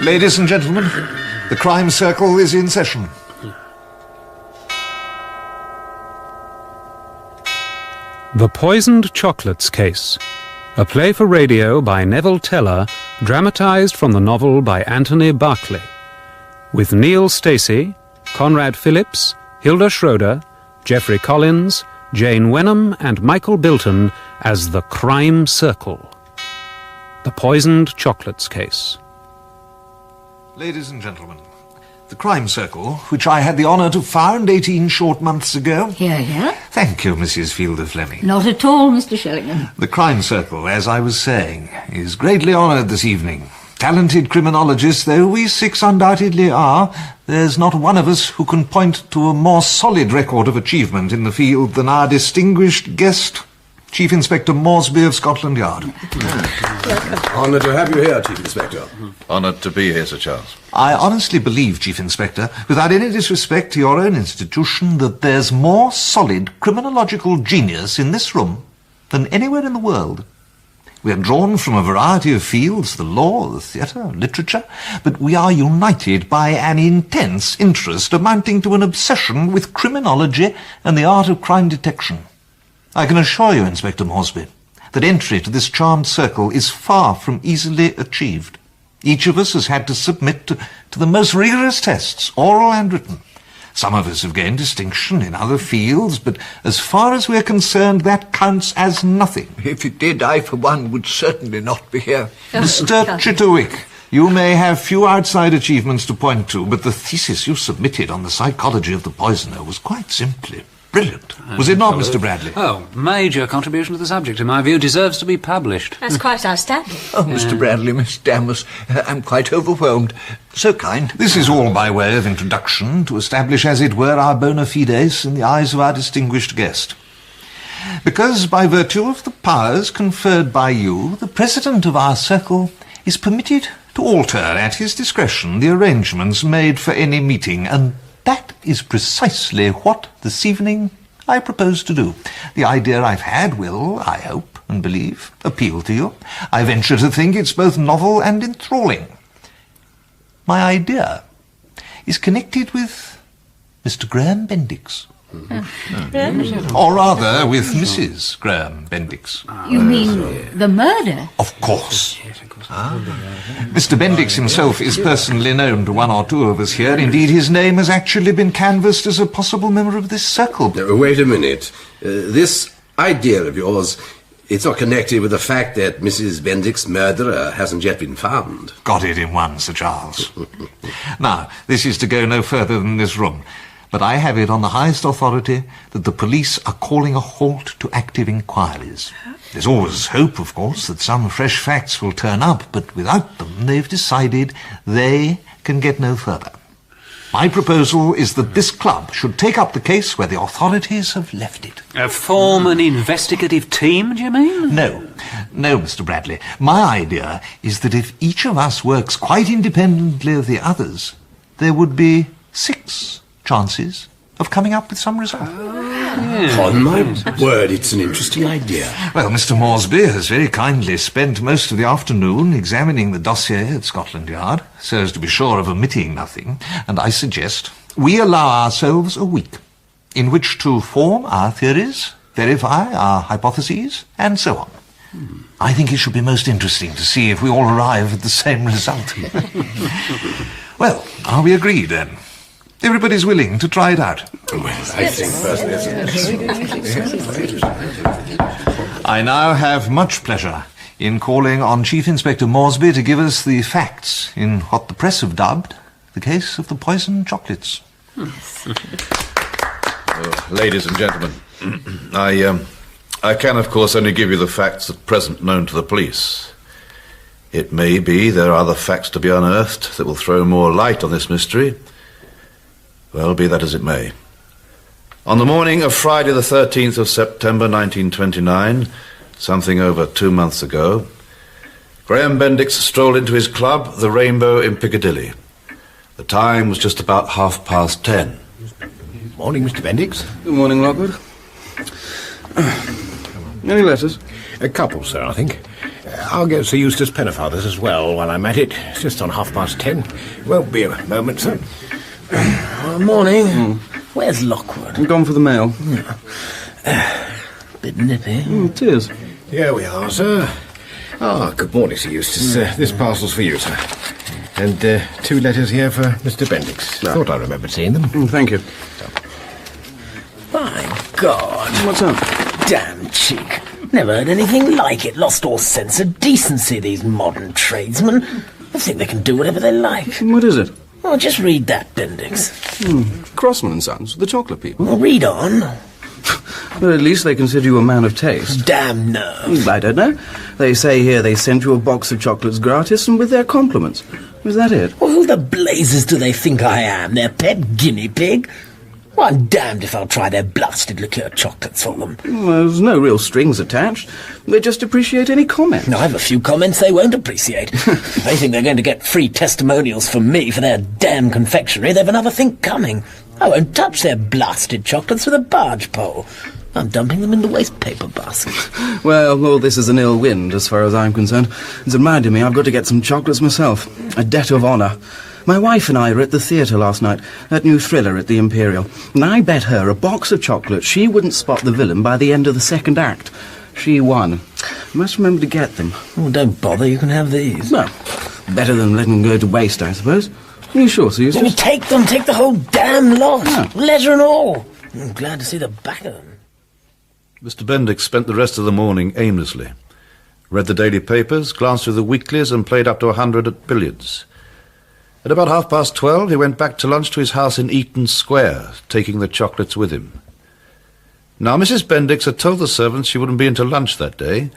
Ladies and gentlemen, the crime circle is in session. The Poisoned Chocolates Case, a play for radio by Neville Teller, dramatised from the novel by Anthony Berkeley, with Neil Stacy, Conrad Phillips, Hilda Schroder, Geoffrey Collins, Jane Wenham and Michael Bilton as the Crime Circle. The Poisoned Chocolates Case. Ladies and gentlemen, the crime circle, which I had the honour to found 18 short months ago. Here. Thank you, Mrs. Fielder Fleming. Not at all, Mr. Sheringham. The crime circle, as I was saying, is greatly honoured this evening. Talented criminologists though we six undoubtedly are, there's not one of us who can point to a more solid record of achievement in the field than our distinguished guest, Chief Inspector Moresby of Scotland Yard. Honoured to have you here, Chief Inspector. Honoured to be here, Sir Charles. I honestly believe, Chief Inspector, without any disrespect to your own institution, that there's more solid criminological genius in this room than anywhere in the world. We are drawn from a variety of fields, the law, the theatre, literature, but we are united by an intense interest amounting to an obsession with criminology and the art of crime detection. I can assure you, Inspector Moresby, that entry to this charmed circle is far from easily achieved. Each of us has had to submit to the most rigorous tests, oral and written. Some of us have gained distinction in other fields, but as far as we're concerned, that counts as nothing. If it did, I, for one, would certainly not be here. Mr. Chitterwick, you may have few outside achievements to point to, but the thesis you submitted on the psychology of the poisoner was quite simply brilliant. Was it not, Mr. Bradley? Oh, major contribution to the subject, in my view, deserves to be published. That's quite outstanding. Oh, Mr. Bradley, Miss Damus, I'm quite overwhelmed. So kind. This is all by way of introduction, to establish, as it were, our bona fides in the eyes of our distinguished guest. Because, by virtue of the powers conferred by you, the president of our circle is permitted to alter at his discretion the arrangements made for any meeting, and that is precisely what, this evening, I propose to do. The idea I've had will, I hope and believe, appeal to you. I venture to think it's both novel and enthralling. My idea is connected with Mr. Graham Bendix. Or rather, with Mrs. Graham Bendix. You mean the murder? Of course. Mr. Bendix himself is personally known to one or two of us here. Indeed, his name has actually been canvassed as a possible member of this circle. Wait a minute. This idea of yours, it's not connected with the fact that Mrs. Bendix's murderer hasn't yet been found. Got it in one, Sir Charles. Now, this is to go no further than this room. But I have it on the highest authority that the police are calling a halt to active inquiries. There's always hope, of course, that some fresh facts will turn up, but without them, they've decided they can get no further. My proposal is that this club should take up the case where the authorities have left it. Form an investigative team, do you mean? No, Mr. Bradley. My idea is that if each of us works quite independently of the others, there would be 6 chances of coming up with some result. On my word, it's an interesting idea. Well, Mr. Moresby has very kindly spent most of the afternoon examining the dossier at Scotland Yard, so as to be sure of omitting nothing, and I suggest we allow ourselves a week in which to form our theories, verify our hypotheses, and so on. I think it should be most interesting to see if we all arrive at the same result. Well, are we agreed, then? Everybody's willing to try it out. Well, I think personally... I now have much pleasure in calling on Chief Inspector Moresby to give us the facts in what the press have dubbed the case of the poisoned chocolates. Ladies and gentlemen, I can, of course, only give you the facts at present known to the police. It may be there are other facts to be unearthed that will throw more light on this mystery. Well, be that as it may. On the morning of Friday the 13th of September 1929, something over 2 months ago, Graham Bendix strolled into his club, the Rainbow in Piccadilly. The time was just about 10:30. Morning, Mr. Bendix. Good morning, Lockwood. Any letters? A couple, sir, I think. I'll get Sir Eustace Pennefather's as well while I'm at it. It's just on 10:30. Won't be a moment, sir. Morning. Where's Lockwood? I'm gone for the mail. Bit nippy. It is. Here we are, sir. Good morning, Sir Eustace. This parcel's for you, sir. And 2 letters here for Mr. Bendix. Thought I remembered seeing them. Thank you. My God. What's up? Damn cheek. Never heard anything like it. Lost all sense of decency, these modern tradesmen. They think they can do whatever they like. What is it? Oh, just read that, Bendix. Crossman and Sons, the chocolate people. Well, read on. But at least they consider you a man of taste. Damn nerve. I don't know. They say here they sent you a box of chocolates gratis and with their compliments. Was that it? Well, who the blazes do they think I am? Their pet guinea pig? Well, I'm damned if I'll try their blasted liqueur chocolates for them. Well, there's no real strings attached. They just appreciate any comment. No, I have a few comments they won't appreciate. If they think they're going to get free testimonials from me for their damn confectionery, they've another thing coming. I won't touch their blasted chocolates with a barge pole. I'm dumping them in the waste paper basket. Well, all this is an ill wind, as far as I'm concerned. It's reminded me I've got to get some chocolates myself. A debt of honour. My wife and I were at the theatre last night, that new thriller at the Imperial, and I bet her a box of chocolates she wouldn't spot the villain by the end of the second act. She won. I must remember to get them. Oh, don't bother, you can have these. Well, better than letting them go to waste, I suppose. Are you sure, Sir Eustace? Well, take them, take the whole damn lot. Yeah. Leisure and all. I'm glad to see the back of them. Mr. Bendix spent the rest of the morning aimlessly. Read the daily papers, glanced through the weeklies, and played up to 100 at billiards. At about 12:30, he went back to lunch to his house in Eaton Square, taking the chocolates with him. Now, Mrs. Bendix had told the servants she wouldn't be in to lunch that day,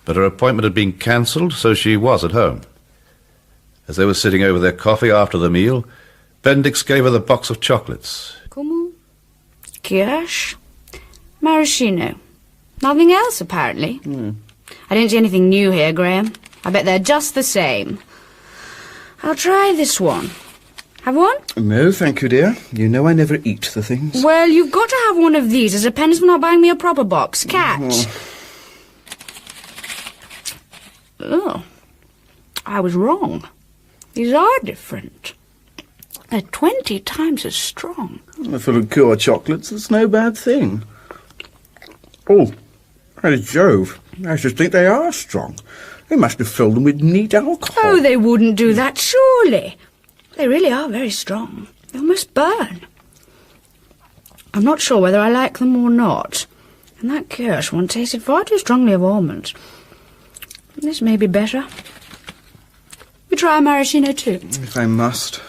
but her appointment had been cancelled, so she was at home. As they were sitting over their coffee after the meal, Bendix gave her the box of chocolates. Comment? Kirsch? Maraschino. Nothing else, apparently. I don't see anything new here, Graham. I bet they're just the same. I'll try this one. Have one? No, thank you, dear. You know I never eat the things. Well, you've got to have one of these as a penance for not buying me a proper box. Catch. Oh. I was wrong. These are different. They're 20 times as strong. For liqueur chocolates, it's no bad thing. Oh, by Jove, I should think they are strong. They must have filled them with neat alcohol. Oh, they wouldn't do that, surely. They really are very strong. They almost burn. I'm not sure whether I like them or not. And that Kirsch one tasted far too strongly of almonds. This may be better. We try a maraschino too. If I must.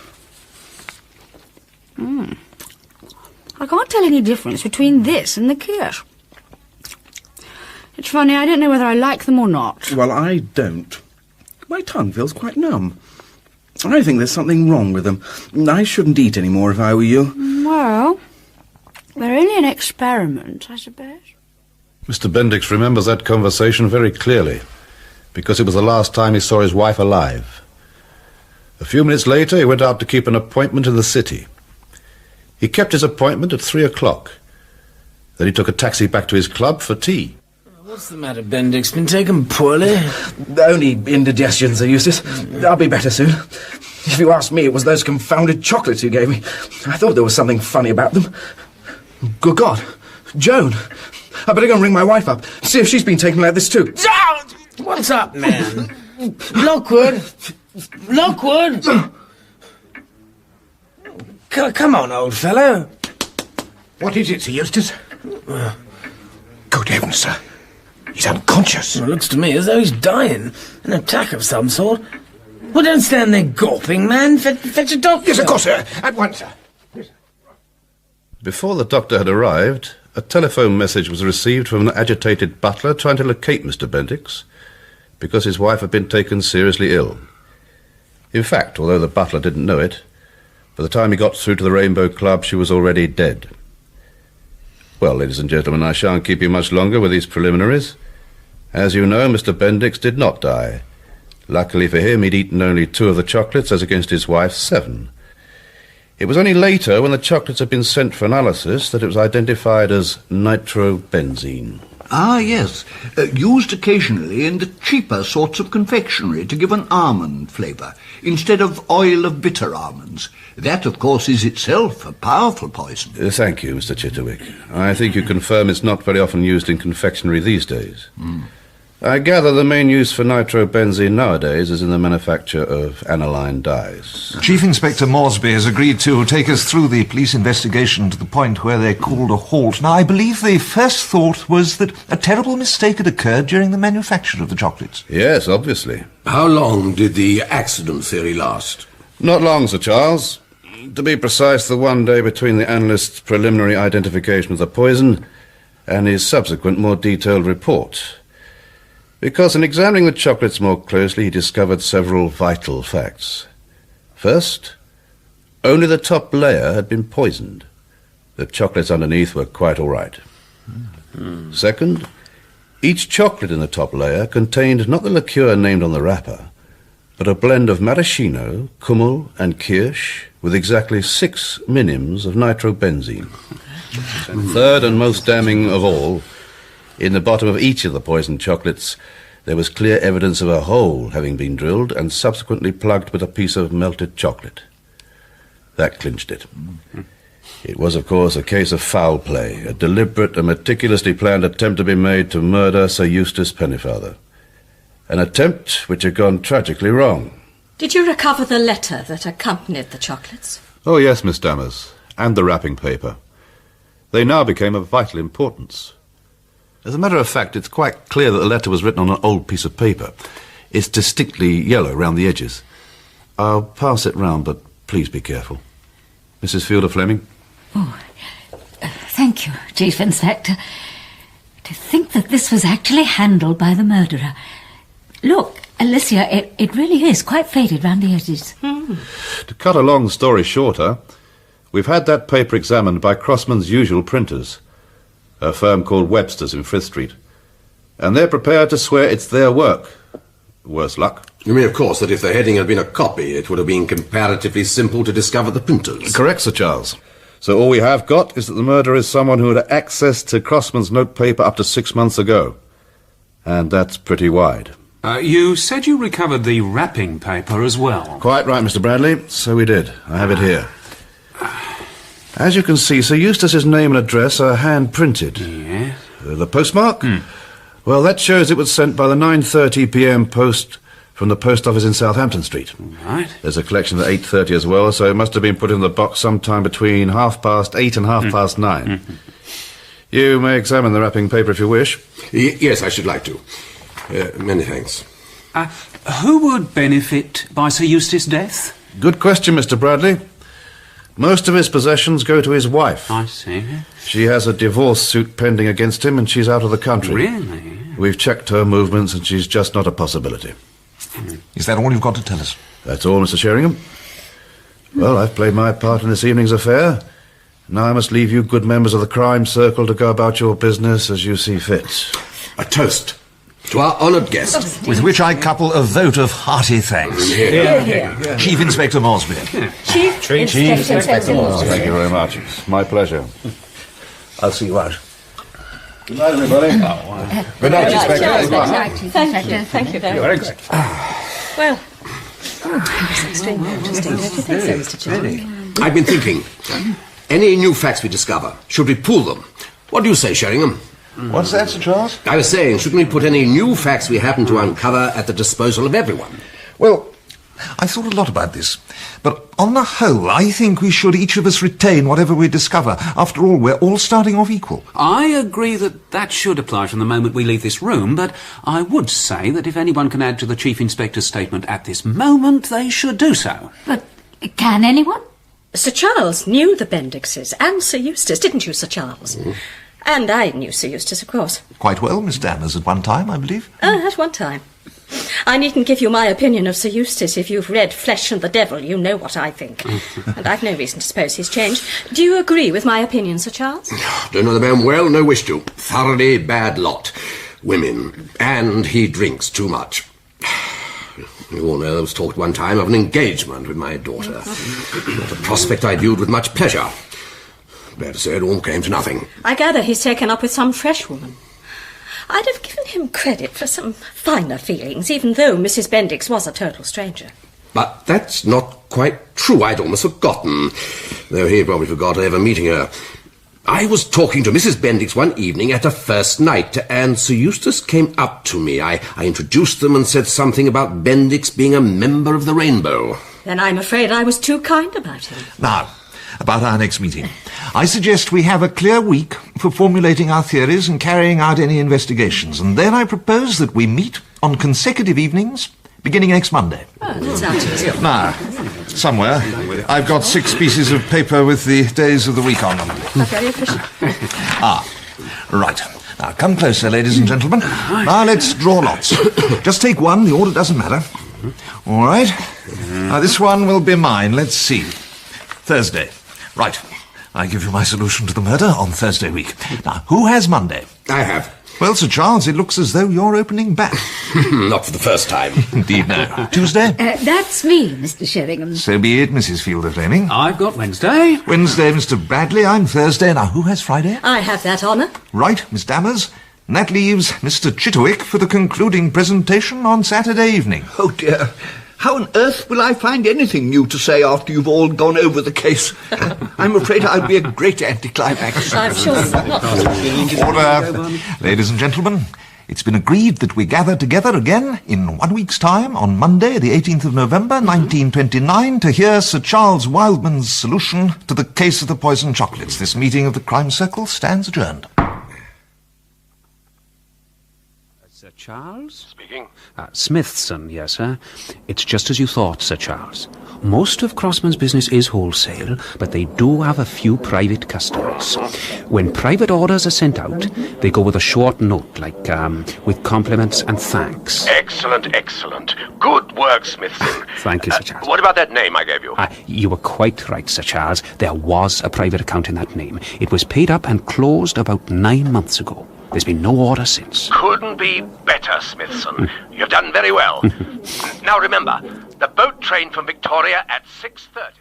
I can't tell any difference between this and the Kirsch. It's funny, I don't know whether I like them or not. Well, I don't. My tongue feels quite numb. I think there's something wrong with them. I shouldn't eat any more if I were you. Well, they're only an experiment, I suppose. Mr. Bendix remembers that conversation very clearly, because it was the last time he saw his wife alive. A few minutes later, he went out to keep an appointment in the city. He kept his appointment at 3 o'clock. Then he took a taxi back to his club for tea. What's the matter, Bendix? Been taken poorly? Only indigestion, Sir Eustace. I'll be better soon. If you ask me, it was those confounded chocolates you gave me. I thought there was something funny about them. Good God. Joan. I better go and ring my wife up. See if she's been taken like this too. What's up, man? Lockwood! Lockwood! Come on, old fellow. What is it, Sir Eustace? Good heavens, sir. He's unconscious. Well, it looks to me as though he's dying. An attack of some sort. Well, don't stand there gawping, man. Fetch a doctor. Yes, of course, sir. At once, sir. Before the doctor had arrived, a telephone message was received from an agitated butler trying to locate Mr. Bendix, because his wife had been taken seriously ill. In fact, although the butler didn't know it, by the time he got through to the Rainbow Club, she was already dead. Well, ladies and gentlemen, I shan't keep you much longer with these preliminaries. As you know, Mr. Bendix did not die. Luckily for him, he'd eaten only 2 of the chocolates, as against his wife's 7. It was only later, when the chocolates had been sent for analysis, that it was identified as nitrobenzene. Ah, yes. Used occasionally in the cheaper sorts of confectionery to give an almond flavour, instead of oil of bitter almonds. That, of course, is itself a powerful poison. Thank you, Mr. Chitterwick. I think you confirm it's not very often used in confectionery these days. I gather the main use for nitrobenzene nowadays is in the manufacture of aniline dyes. Chief Inspector Moresby has agreed to take us through the police investigation to the point where they called a halt. Now, I believe the first thought was that a terrible mistake had occurred during the manufacture of the chocolates. Yes, obviously. How long did the accident theory last? Not long, Sir Charles. To be precise, the one day between the analyst's preliminary identification of the poison and his subsequent more detailed report. Because in examining the chocolates more closely, he discovered several vital facts. First, only the top layer had been poisoned. The chocolates underneath were quite all right. Second, each chocolate in the top layer contained not the liqueur named on the wrapper, but a blend of maraschino, kummel, and kirsch with exactly 6 minims of nitrobenzene. Third, and most damning of all, in the bottom of each of the poisoned chocolates, there was clear evidence of a hole having been drilled and subsequently plugged with a piece of melted chocolate. That clinched it. It was, of course, a case of foul play, a deliberate and meticulously planned attempt to be made to murder Sir Eustace Pennyfather. An attempt which had gone tragically wrong. Did you recover the letter that accompanied the chocolates? Oh, yes, Miss Dammers, and the wrapping paper. They now became of vital importance. As a matter of fact, it's quite clear that the letter was written on an old piece of paper. It's distinctly yellow round the edges. I'll pass it round, but please be careful. Mrs. Fielder Fleming? Oh, thank you, Chief Inspector. To think that this was actually handled by the murderer. Look, Alicia, it really is quite faded round the edges. To cut a long story shorter, we've had that paper examined by Crossman's usual printers, a firm called Webster's in Frith Street, and they're prepared to swear it's their work. Worse luck. You mean, of course, that if the heading had been a copy, it would have been comparatively simple to discover the printers? Correct, Sir Charles. So all we have got is that the murderer is someone who had access to Crossman's notepaper up to 6 months ago. And that's pretty wide. You said you recovered the wrapping paper as well. Quite right, Mr. Bradley. So we did. I have it here. As you can see, Sir Eustace's name and address are hand-printed. Yes. The postmark? Well, that shows it was sent by the 9:30 p.m. post from the post office in Southampton Street. Right. There's a collection at 8:30 as well, so it must have been put in the box sometime between 8:30 and 9:30. You may examine the wrapping paper if you wish. Yes, I should like to. Many thanks. Who would benefit by Sir Eustace's death? Good question, Mr. Bradley. Most of his possessions go to his wife. I see. She has a divorce suit pending against him and she's out of the country. Really? We've checked her movements and she's just not a possibility. Is that all you've got to tell us? That's all, Mr. Sheringham. Well, I've played my part in this evening's affair. Now I must leave you good members of the crime circle to go about your business as you see fit. A toast to our honoured guest. With which I couple a vote of hearty thanks. Chief Inspector Moresby. Chief Inspector Moresby. Thank you very much. It's my pleasure. I'll see you out. Good night, everybody. Good night, Inspector. Thank you very much. Well, it's extremely interesting, don't you think so, Mr. Chitterwick? I've been thinking. Any new facts we discover, should we pool them? What do you say, Sheringham? What's that, Sir Charles? I was saying, shouldn't we put any new facts we happen to uncover at the disposal of everyone? Well, I thought a lot about this. But on the whole, I think we should each of us retain whatever we discover. After all, we're all starting off equal. I agree that should apply from the moment we leave this room, but I would say that if anyone can add to the Chief Inspector's statement at this moment, they should do so. But can anyone? Sir Charles knew the Bendixes and Sir Eustace, didn't you, Sir Charles? And I knew Sir Eustace, of course. Quite well, Miss Dammers, at one time, I believe. At one time. I needn't give you my opinion of Sir Eustace. If you've read Flesh and the Devil, you know what I think. And I've no reason to suppose he's changed. Do you agree with my opinion, Sir Charles? Don't know the man well, no wish to. Thoroughly bad lot. Women. And he drinks too much. You all know there was talk at one time of an engagement with my daughter. Not a prospect I viewed with much pleasure. Glad to say it all came to nothing. I gather he's taken up with some fresh woman. I'd have given him credit for some finer feelings, even though Mrs. Bendix was a total stranger. But that's not quite true. I'd almost forgotten, though he probably forgot ever meeting her. I was talking to Mrs. Bendix one evening at her first night, and Sir Eustace came up to me. I introduced them and said something about Bendix being a member of the Rainbow. Then I'm afraid I was too kind about him. Now, about our next meeting. I suggest we have a clear week for formulating our theories and carrying out any investigations, and then I propose that we meet on consecutive evenings, beginning next Monday. Oh, that sounds easy. Now, somewhere, I've got 6 pieces of paper with the days of the week on them. Very efficient. Right. Now, come closer, ladies and gentlemen. Now, let's draw lots. Just take one, the order doesn't matter. All right. Now, this one will be mine. Let's see. Thursday. Right. I give you my solution to the murder on Thursday week. Now, who has Monday? I have. Well, Sir Charles, it looks as though you're opening back. Not for the first time. Indeed, no. Tuesday? That's me, Mr. Sheringham. So be it, Mrs. Fielder Flaming. I've got Wednesday. Wednesday, Mr. Bradley. I'm Thursday. Now, who has Friday? I have that honour. Right, Miss Dammers. And that leaves Mr. Chitterwick for the concluding presentation on Saturday evening. Oh, dear. How on earth will I find anything new to say after you've all gone over the case? I'm afraid I'll be a great anticlimax. I'm sure not. Order. Ladies and gentlemen, it's been agreed that we gather together again in 1 week's time on Monday, the 18th of November, 1929, to hear Sir Charles Wildman's solution to the case of the poisoned chocolates. This meeting of the Crime Circle stands adjourned. Sir Charles? Speaking. Smithson, yes, sir. It's just as you thought, Sir Charles. Most of Crossman's business is wholesale, but they do have a few private customers. When private orders are sent out, they go with a short note, like, with compliments and thanks. Excellent, excellent. Good work, Smithson. Thank you, Sir Charles. What about that name I gave you? You were quite right, Sir Charles. There was a private account in that name. It was paid up and closed about 9 months ago. There's been no order since. Couldn't be better, Smithson. You've done very well. Now remember, the boat train from Victoria at 6:30.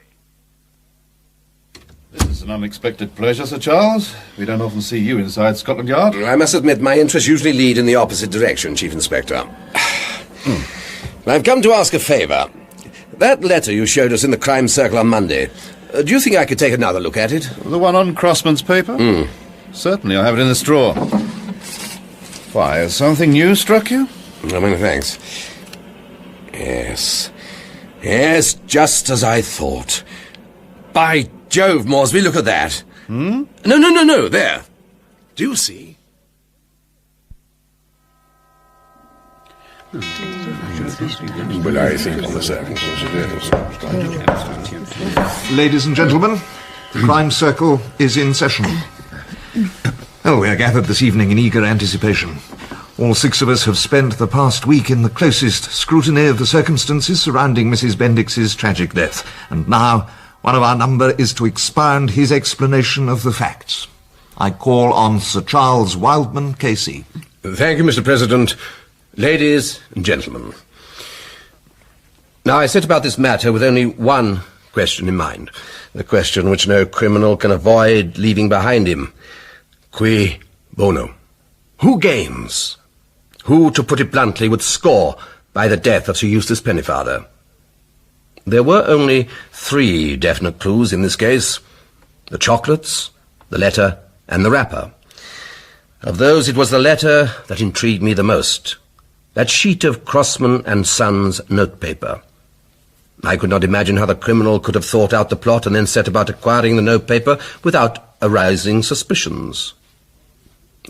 This is an unexpected pleasure, Sir Charles. We don't often see you inside Scotland Yard. I must admit my interests usually lead in the opposite direction, Chief Inspector. I've come to ask a favour. That letter you showed us in the Crime Circle on Monday, do you think I could take another look at it? The one on Crossman's paper? Certainly, I have it in this drawer. Why, has something new struck you? Oh, many thanks. Yes, just as I thought. By Jove, Moresby, look at that. No, there. Do you see? But I think on the circumstances. Ladies and gentlemen, the Crime Circle is in session. Oh, we are gathered this evening in eager anticipation. All 6 of us have spent the past week in the closest scrutiny of the circumstances surrounding Mrs. Bendix's tragic death, and now one of our number is to expound his explanation of the facts. I call on Sir Charles Wildman, KC. Thank you, Mr. President. Ladies and gentlemen. Now, I set about this matter with only one question in mind, the question which no criminal can avoid leaving behind him. Cui bono? Who gains? Who, to put it bluntly, would score by the death of Sir Eustace Pennyfather? There were only 3 definite clues in this case: the chocolates, the letter, and the wrapper. Of those, it was the letter that intrigued me the most. That sheet of Crossman and Sons notepaper. I could not imagine how the criminal could have thought out the plot and then set about acquiring the notepaper without arousing suspicions.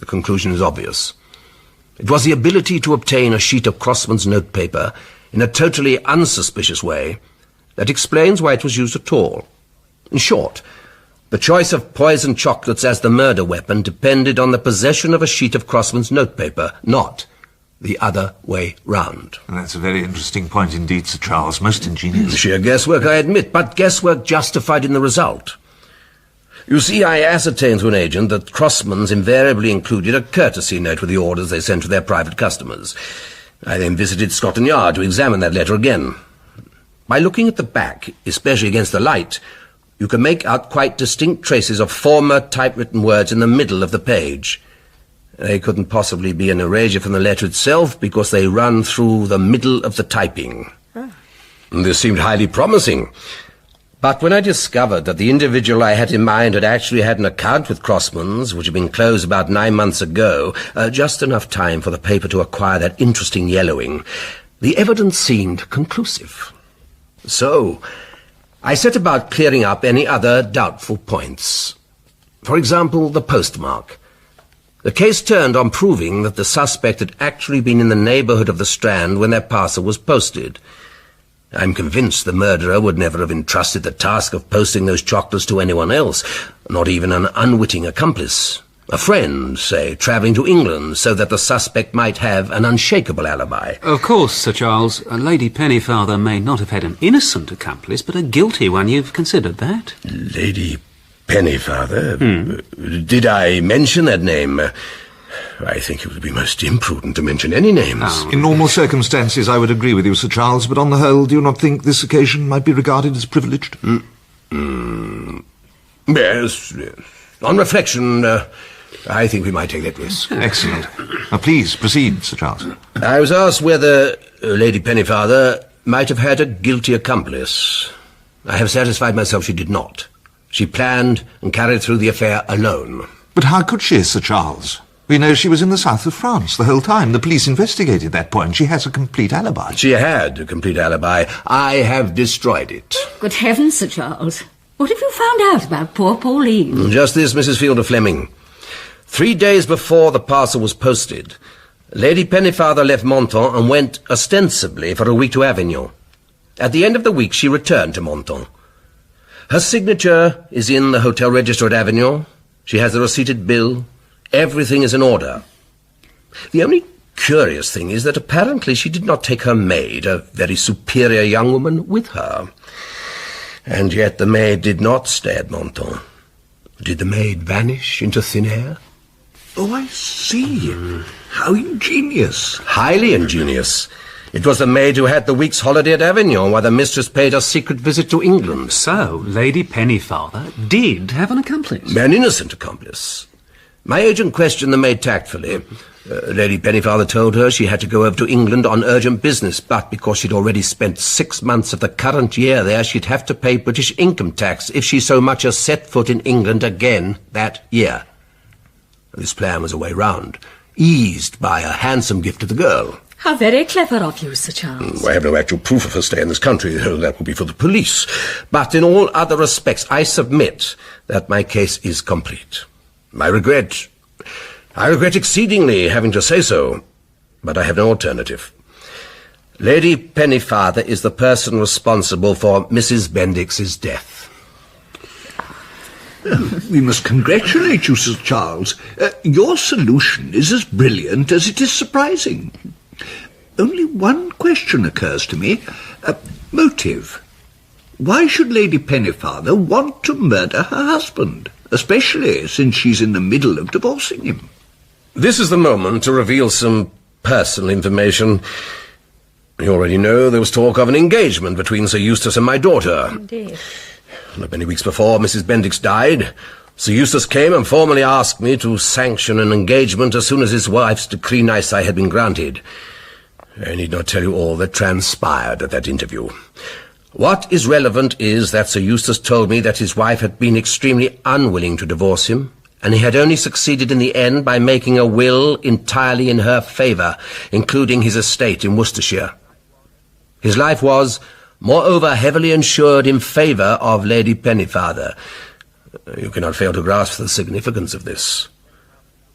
The conclusion is obvious. It was the ability to obtain a sheet of Crossman's notepaper in a totally unsuspicious way that explains why it was used at all. In short, the choice of poisoned chocolates as the murder weapon depended on the possession of a sheet of Crossman's notepaper, not the other way round. That's a very interesting point indeed, Sir Charles. Most ingenious. Sheer guesswork, I admit, but guesswork justified in the result. You see, I ascertained to an agent that Crossman's invariably included a courtesy note with the orders they sent to their private customers. I then visited Scotland Yard to examine that letter again. By looking at the back, especially against the light, you can make out quite distinct traces of former typewritten words in the middle of the page. They couldn't possibly be an erasure from the letter itself because they run through the middle of the typing. This seemed highly promising. But when I discovered that the individual I had in mind had actually had an account with Crossman's, which had been closed about 9 months ago, just enough time for the paper to acquire that interesting yellowing, the evidence seemed conclusive. So, I set about clearing up any other doubtful points. For example, the postmark. The case turned on proving that the suspect had actually been in the neighbourhood of the Strand when their parcel was posted. I'm convinced the murderer would never have entrusted the task of posting those chocolates to anyone else, not even an unwitting accomplice. A friend, say, travelling to England so that the suspect might have an unshakable alibi. Of course, Sir Charles, Lady Pennyfather may not have had an innocent accomplice, but a guilty one. You've considered that? Lady Pennyfather? Did I mention that name? I think it would be most imprudent to mention any names. In normal circumstances, I would agree with you, Sir Charles, but on the whole, do you not think this occasion might be regarded as privileged? Yes. On reflection, I think we might take that risk. Excellent. Now, please, proceed, Sir Charles. I was asked whether Lady Pennyfather might have had a guilty accomplice. I have satisfied myself she did not. She planned and carried through the affair alone. But how could she, Sir Charles? We know she was in the south of France the whole time. The police investigated that point. She has a complete alibi. She had a complete alibi. I have destroyed it. Good heavens, Sir Charles. What have you found out about poor Pauline? Just this, Mrs. Fielder Fleming. 3 days before the parcel was posted, Lady Pennyfather left Menton and went, ostensibly, for a week to Avignon. At the end of the week, she returned to Menton. Her signature is in the hotel register at Avignon. She has the receipted bill. Everything is in order. The only curious thing is that apparently she did not take her maid, a very superior young woman, with her. And yet the maid did not stay at Menton. Did the maid vanish into thin air? Oh, I see. How ingenious. Highly ingenious. It was the maid who had the week's holiday at Avignon while the mistress paid a secret visit to England. So, Lady Pennyfather did have an accomplice. An innocent accomplice. My agent questioned the maid tactfully. Lady Pennyfather told her she had to go over to England on urgent business, but because she'd already spent 6 months of the current year there, she'd have to pay British income tax if she so much as set foot in England again that year. This plan was a way round, eased by a handsome gift to the girl. How very clever of you, Sir Charles. I have no actual proof of her stay in this country. That will be for the police. But in all other respects, I submit that my case is complete. I regret exceedingly having to say so, but I have no alternative. Lady Pennyfather is the person responsible for Mrs. Bendix's death. We must congratulate you, Sir Charles. Your solution is as brilliant as it is surprising. Only one question occurs to me. Motive. Why should Lady Pennyfather want to murder her husband? Especially since she's in the middle of divorcing him. This is the moment to reveal some personal information. You already know there was talk of an engagement between Sir Eustace and my daughter. Indeed. Not many weeks before Mrs. Bendix died, Sir Eustace came and formally asked me to sanction an engagement as soon as his wife's decree nisi had been granted. I need not tell you all that transpired at that interview. What is relevant is that Sir Eustace told me that his wife had been extremely unwilling to divorce him, and he had only succeeded in the end by making a will entirely in her favour, including his estate in Worcestershire. His life was, moreover, heavily insured in favour of Lady Pennyfather. You cannot fail to grasp the significance of this.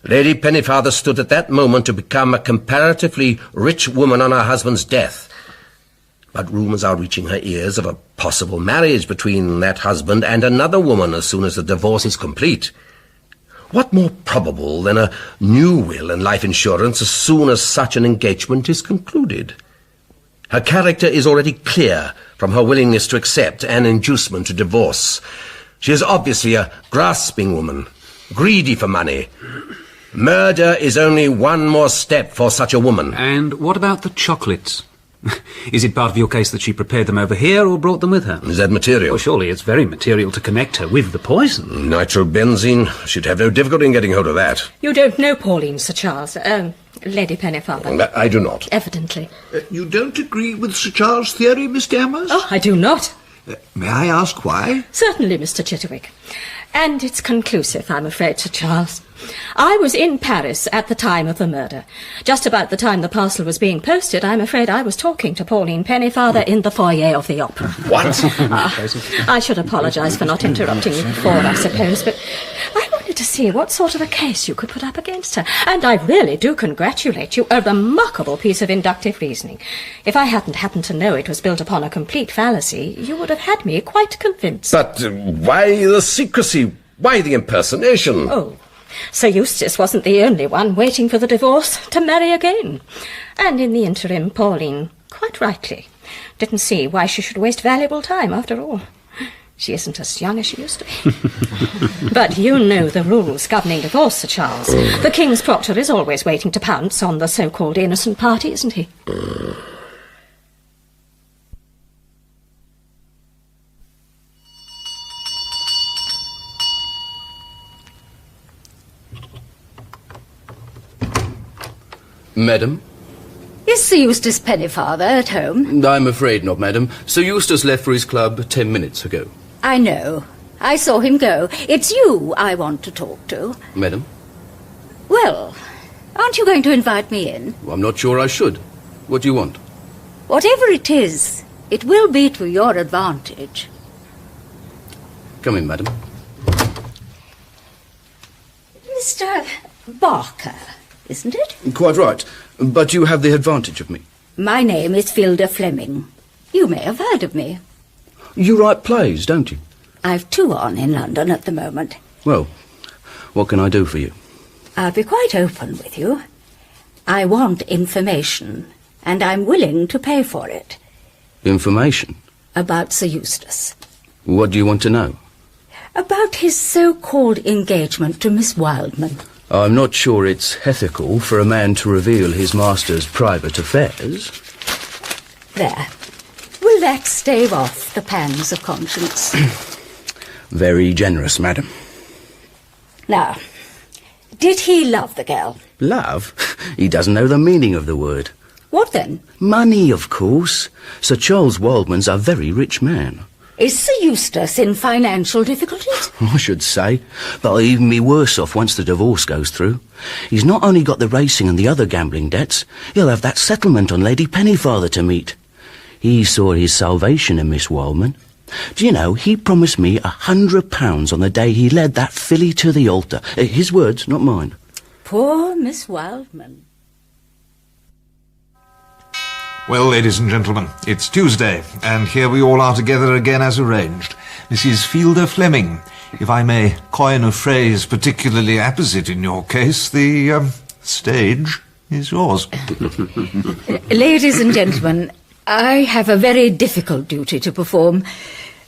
Lady Pennyfather stood at that moment to become a comparatively rich woman on her husband's death. But rumours are reaching her ears of a possible marriage between that husband and another woman as soon as the divorce is complete. What more probable than a new will and life insurance as soon as such an engagement is concluded? Her character is already clear from her willingness to accept an inducement to divorce. She is obviously a grasping woman, greedy for money. Murder is only one more step for such a woman. And what about the chocolates? Is it part of your case that she prepared them over here or brought them with her? Is that material? Well, surely it's very material to connect her with the poison. Nitrobenzene. She'd have no difficulty in getting hold of that. You don't know Pauline, Sir Charles. Lady Pennyfather. I do not. Evidently. You don't agree with Sir Charles' theory, Miss Dammers? Oh, I do not. May I ask why? Certainly, Mr. Chitterwick. And it's conclusive, I'm afraid, Sir Charles. I was in Paris at the time of the murder. Just about the time the parcel was being posted, I'm afraid I was talking to Pauline Pennyfather in the foyer of the opera. What? I should apologise for not interrupting you before, I suppose, but I wanted to see what sort of a case you could put up against her. And I really do congratulate you. A remarkable piece of inductive reasoning. If I hadn't happened to know it was built upon a complete fallacy, you would have had me quite convinced. But why the secrecy? Why the impersonation? Oh, Sir Eustace wasn't the only one waiting for the divorce to marry again. And in the interim, Pauline, quite rightly, didn't see why she should waste valuable time after all. She isn't as young as she used to be. But you know the rules governing divorce, Sir Charles. The King's Proctor is always waiting to pounce on the so-called innocent party, isn't he? Madam? Is Sir Eustace Pennyfather at home? I'm afraid not, madam. Sir Eustace left for his club 10 minutes ago. I know. I saw him go. It's you I want to talk to. Madam? Well, aren't you going to invite me in? Well, I'm not sure I should. What do you want? Whatever it is, it will be to your advantage. Come in, madam. Mr. Barker, isn't it? Quite right. But you have the advantage of me. My name is Hilda Flamming. You may have heard of me. You write plays, don't you? I've 2 on in London at the moment. Well, what can I do for you? I'll be quite open with you. I want information, and I'm willing to pay for it. Information? About Sir Eustace. What do you want to know? About his so-called engagement to Miss Wildman. I'm not sure it's ethical for a man to reveal his master's private affairs. There. Will that stave off the pangs of conscience? Very generous, madam. Now, did he love the girl? Love? He doesn't know the meaning of the word. What then? Money, of course. Sir Charles Wildman's a very rich man. Is Sir Eustace in financial difficulties? I should say. But he'll even be worse off once the divorce goes through. He's not only got the racing and the other gambling debts, he'll have that settlement on Lady Pennyfather to meet. He saw his salvation in Miss Wildman. Do you know, he promised me £100 on the day he led that filly to the altar. His words, not mine. Poor Miss Wildman. Well, ladies and gentlemen, it's Tuesday, and here we all are together again as arranged. Mrs. Hilda Flamming, if I may coin a phrase particularly apposite in your case, the stage is yours. Ladies and gentlemen, I have a very difficult duty to perform.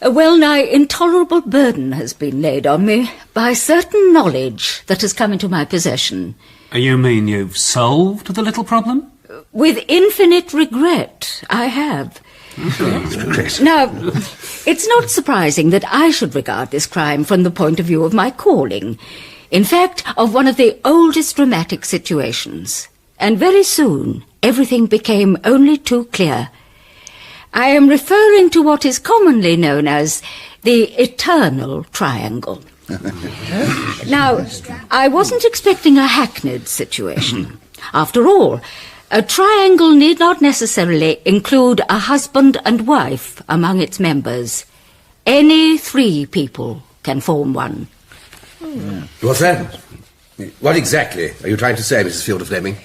A well-nigh intolerable burden has been laid on me by certain knowledge that has come into my possession. You mean you've solved the little problem? With infinite regret, I have. Now, it's not surprising that I should regard this crime from the point of view of my calling. In fact, of one of the oldest dramatic situations. And very soon, everything became only too clear. I am referring to what is commonly known as the eternal triangle. Now, I wasn't expecting a hackneyed situation. After all, a triangle need not necessarily include a husband and wife among its members. Any 3 people can form one. What's that? What exactly are you trying to say, Mrs. Hilda Flamming?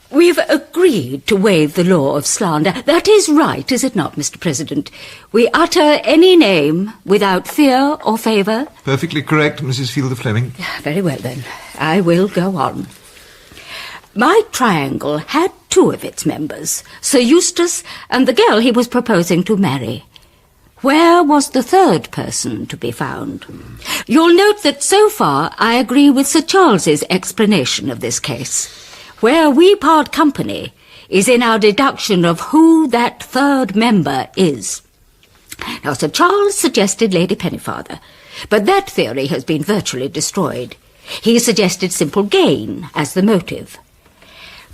We've agreed to waive the law of slander. That is right, is it not, Mr. President? We utter any name without fear or favour. Perfectly correct, Mrs. Hilda Flamming. Very well, then. I will go on. My triangle had 2 of its members, Sir Eustace and the girl he was proposing to marry. Where was the third person to be found? You'll note that so far I agree with Sir Charles's explanation of this case. Where we part company is in our deduction of who that third member is. Now, Sir Charles suggested Lady Pennyfather, but that theory has been virtually destroyed. He suggested simple gain as the motive.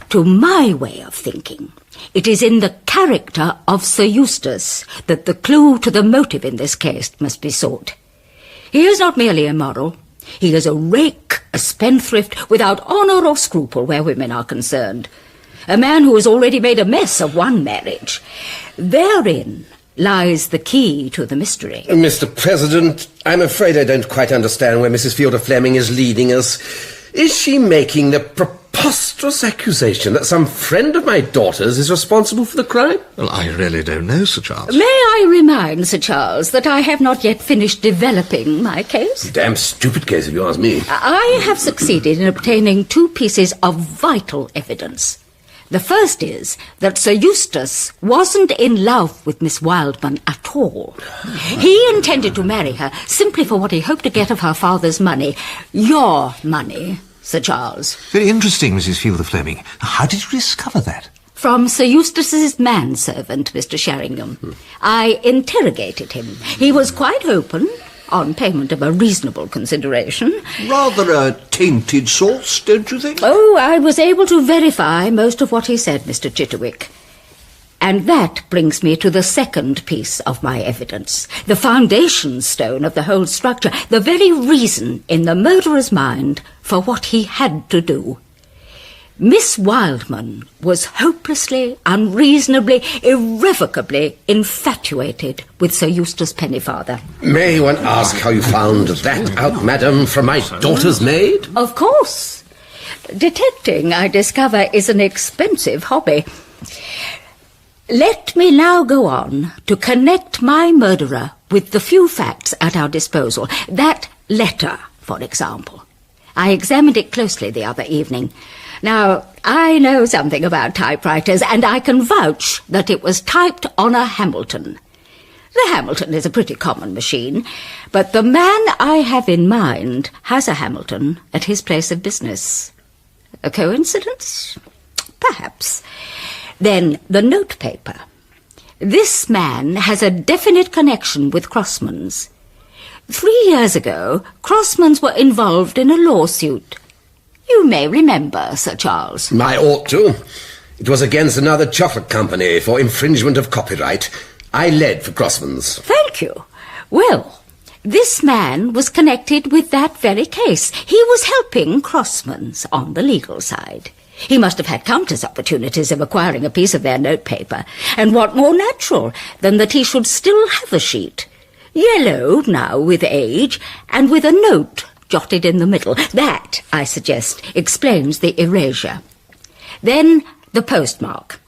To my way of thinking, it is in the character of Sir Eustace that the clue to the motive in this case must be sought. He is not merely immoral. He is a rake, a spendthrift, without honour or scruple where women are concerned. A man who has already made a mess of one marriage. Therein lies the key to the mystery. Mr. President, I'm afraid I don't quite understand where Mrs. Fielder Flamming is leading us. Is she making the preposterous accusation that some friend of my daughter's is responsible for the crime? Well, I really don't know, Sir Charles. May I remind Sir Charles that I have not yet finished developing my case? Damn stupid case, if you ask me. I have succeeded in obtaining two pieces of vital evidence. The first is that Sir Eustace wasn't in love with Miss Wildman at all. He intended to marry her simply for what he hoped to get of her father's money. Your money, Sir Charles. Very interesting, Mrs. Fielder Flamming. How did you discover that? From Sir Eustace's manservant, Mr. Sheringham. I interrogated him. He was quite open, on payment of a reasonable consideration. Rather a tainted source, don't you think? Oh, I was able to verify most of what he said, Mr. Chitterwick. And that brings me to the second piece of my evidence, the foundation stone of the whole structure, the very reason in the murderer's mind for what he had to do. Miss Wildman was hopelessly, unreasonably, irrevocably infatuated with Sir Eustace Pennyfather. May one ask how you found that out, madam, from my daughter's maid? Of course. Detecting, I discover, is an expensive hobby. Let me now go on to connect my murderer with the few facts at our disposal. That letter, for example. I examined it closely the other evening. Now, I know something about typewriters, and I can vouch that it was typed on a Hamilton. The Hamilton is a pretty common machine, but the man I have in mind has a Hamilton at his place of business. A coincidence? Perhaps. Then the notepaper. This man has a definite connection with Crossman's. 3 years ago, Crossman's were involved in a lawsuit. You may remember, Sir Charles. I ought to. It was against another chocolate company for infringement of copyright. I led for Crossman's. Thank you. Well, this man was connected with that very case. He was helping Crossman's on the legal side. He must have had countless opportunities of acquiring a piece of their notepaper. And what more natural than that he should still have a sheet, yellowed now with age, and with a note jotted in the middle. That, I suggest, explains the erasure. Then the postmark.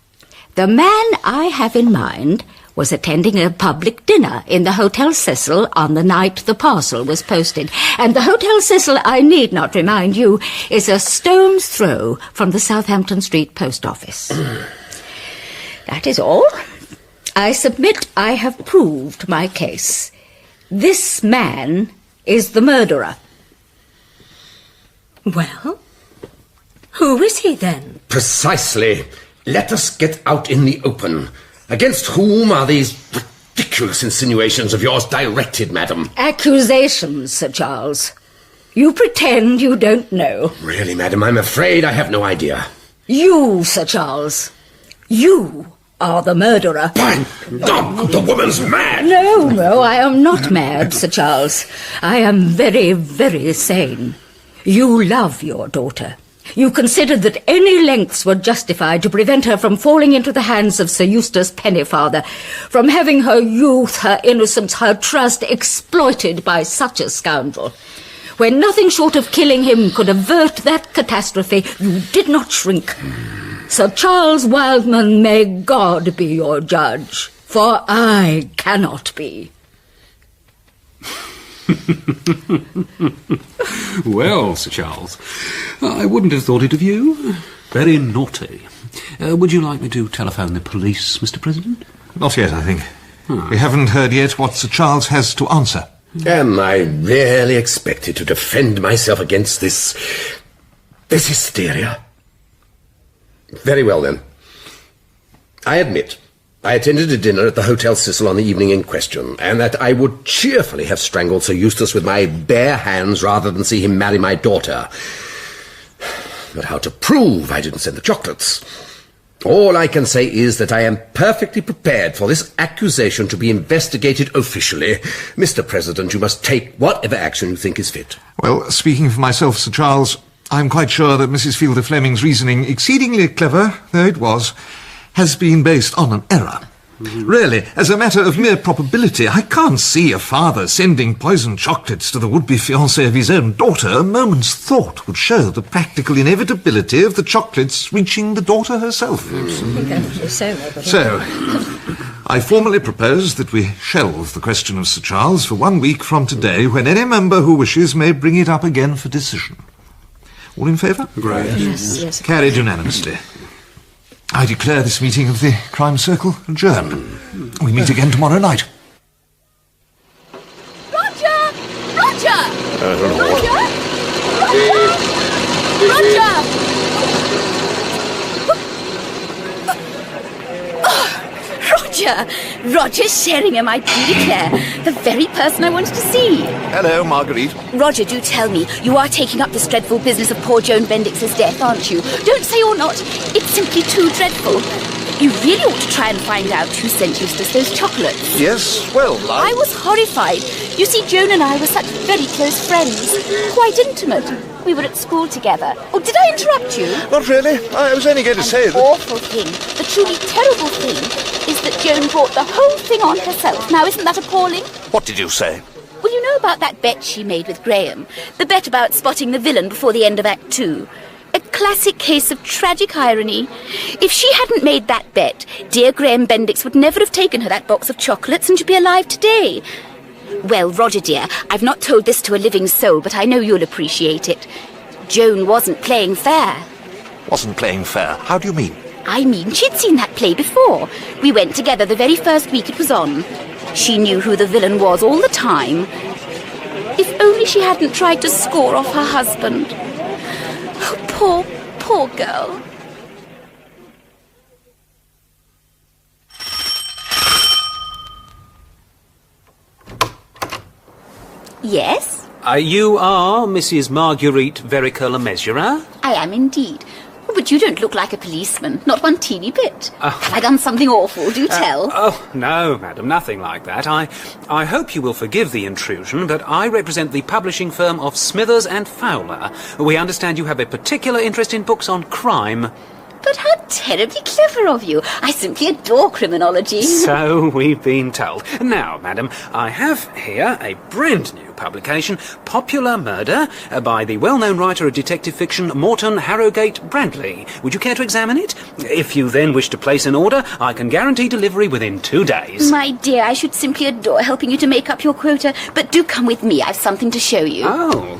The man I have in mind was attending a public dinner in the Hotel Cecil on the night the parcel was posted. And the Hotel Cecil, I need not remind you, is a stone's throw from the Southampton Street Post Office. That is all. I submit I have proved my case. This man is the murderer. Well, who is he then? Precisely. Let us get out in the open. Against whom are these ridiculous insinuations of yours directed, madam? Accusations, Sir Charles. You pretend you don't know. Really, madam, I'm afraid I have no idea. You, Sir Charles. You are the murderer. By God, the woman's mad! No, I am not mad, Sir Charles. I am very, very sane. You love your daughter. You considered that any lengths were justified to prevent her from falling into the hands of Sir Eustace Pennyfather, from having her youth, her innocence, her trust exploited by such a scoundrel. When nothing short of killing him could avert that catastrophe, you did not shrink. Sir Charles Wildman, may God be your judge, for I cannot be. Well, Sir Charles, I wouldn't have thought it of you. Very naughty. Would you like me to telephone the police, Mr. President? Not yet, I think. We haven't heard yet what Sir Charles has to answer. Am I really expected to defend myself against this hysteria? Very well, then. I admit I attended a dinner at the Hotel Cecil on the evening in question, and that I would cheerfully have strangled Sir Eustace with my bare hands rather than see him marry my daughter. But how to prove I didn't send the chocolates? All I can say is that I am perfectly prepared for this accusation to be investigated officially. Mr. President, you must take whatever action you think is fit. Well, speaking for myself, Sir Charles, I'm quite sure that Mrs. Fielder Fleming's reasoning, exceedingly clever though it was, has been based on an error. Really, as a matter of mere probability, I can't see a father sending poisoned chocolates to the would-be fiancée of his own daughter. A moment's thought would show the practical inevitability of the chocolates reaching the daughter herself. So, I formally propose that we shelve the question of Sir Charles for 1 week from today, when any member who wishes may bring it up again for decision. All in favour? Great. Yes. Carried unanimously. I declare this meeting of the Crime Circle adjourned. We meet again tomorrow night. Roger! Roger! Roger! Roger! Roger Sheringham, I do declare. The very person I wanted to see. Hello, Marguerite. Roger, do tell me, you are taking up this dreadful business of poor Joan Bendix's death, aren't you? Don't say you're not. It's simply too dreadful. You really ought to try and find out who sent Eustace those chocolates. Yes, well, I was horrified. You see, Joan and I were such very close friends. Quite intimate. We were at school together. Oh, did I interrupt you? Not really. I was only going to say that... The awful thing, the truly terrible thing, is that Joan brought the whole thing on herself. Now, isn't that appalling? What did you say? Well, you know about that bet she made with Graham? The bet about spotting the villain before the end of Act 2. A classic case of tragic irony. If she hadn't made that bet, dear Graham Bendix would never have taken her that box of chocolates and she'd be alive today. Well, Roger dear, I've not told this to a living soul, but I know you'll appreciate it. Joan wasn't playing fair. Wasn't playing fair? How do you mean? I mean, she'd seen that play before. We went together the very first week it was on. She knew who the villain was all the time. If only she hadn't tried to score off her husband. Oh, poor girl. Yes? You are Mrs. Marguerite Vericola-Mesura? I am indeed. Oh, but you don't look like a policeman, not one teeny bit. Have I done something awful? Do tell. Oh, no, madam, nothing like that. I hope you will forgive the intrusion, but I represent the publishing firm of Smithers and Fowler. We understand you have a particular interest in books on crime. But how terribly clever of you. I simply adore criminology. So we've been told. Now, madam, I have here a brand new publication, Popular Murder, by the well-known writer of detective fiction, Morton Harrogate Bradley. Would you care to examine it? If you then wish to place an order, I can guarantee delivery within 2 days. My dear, I should simply adore helping you to make up your quota. But do come with me. I've something to show you. Oh.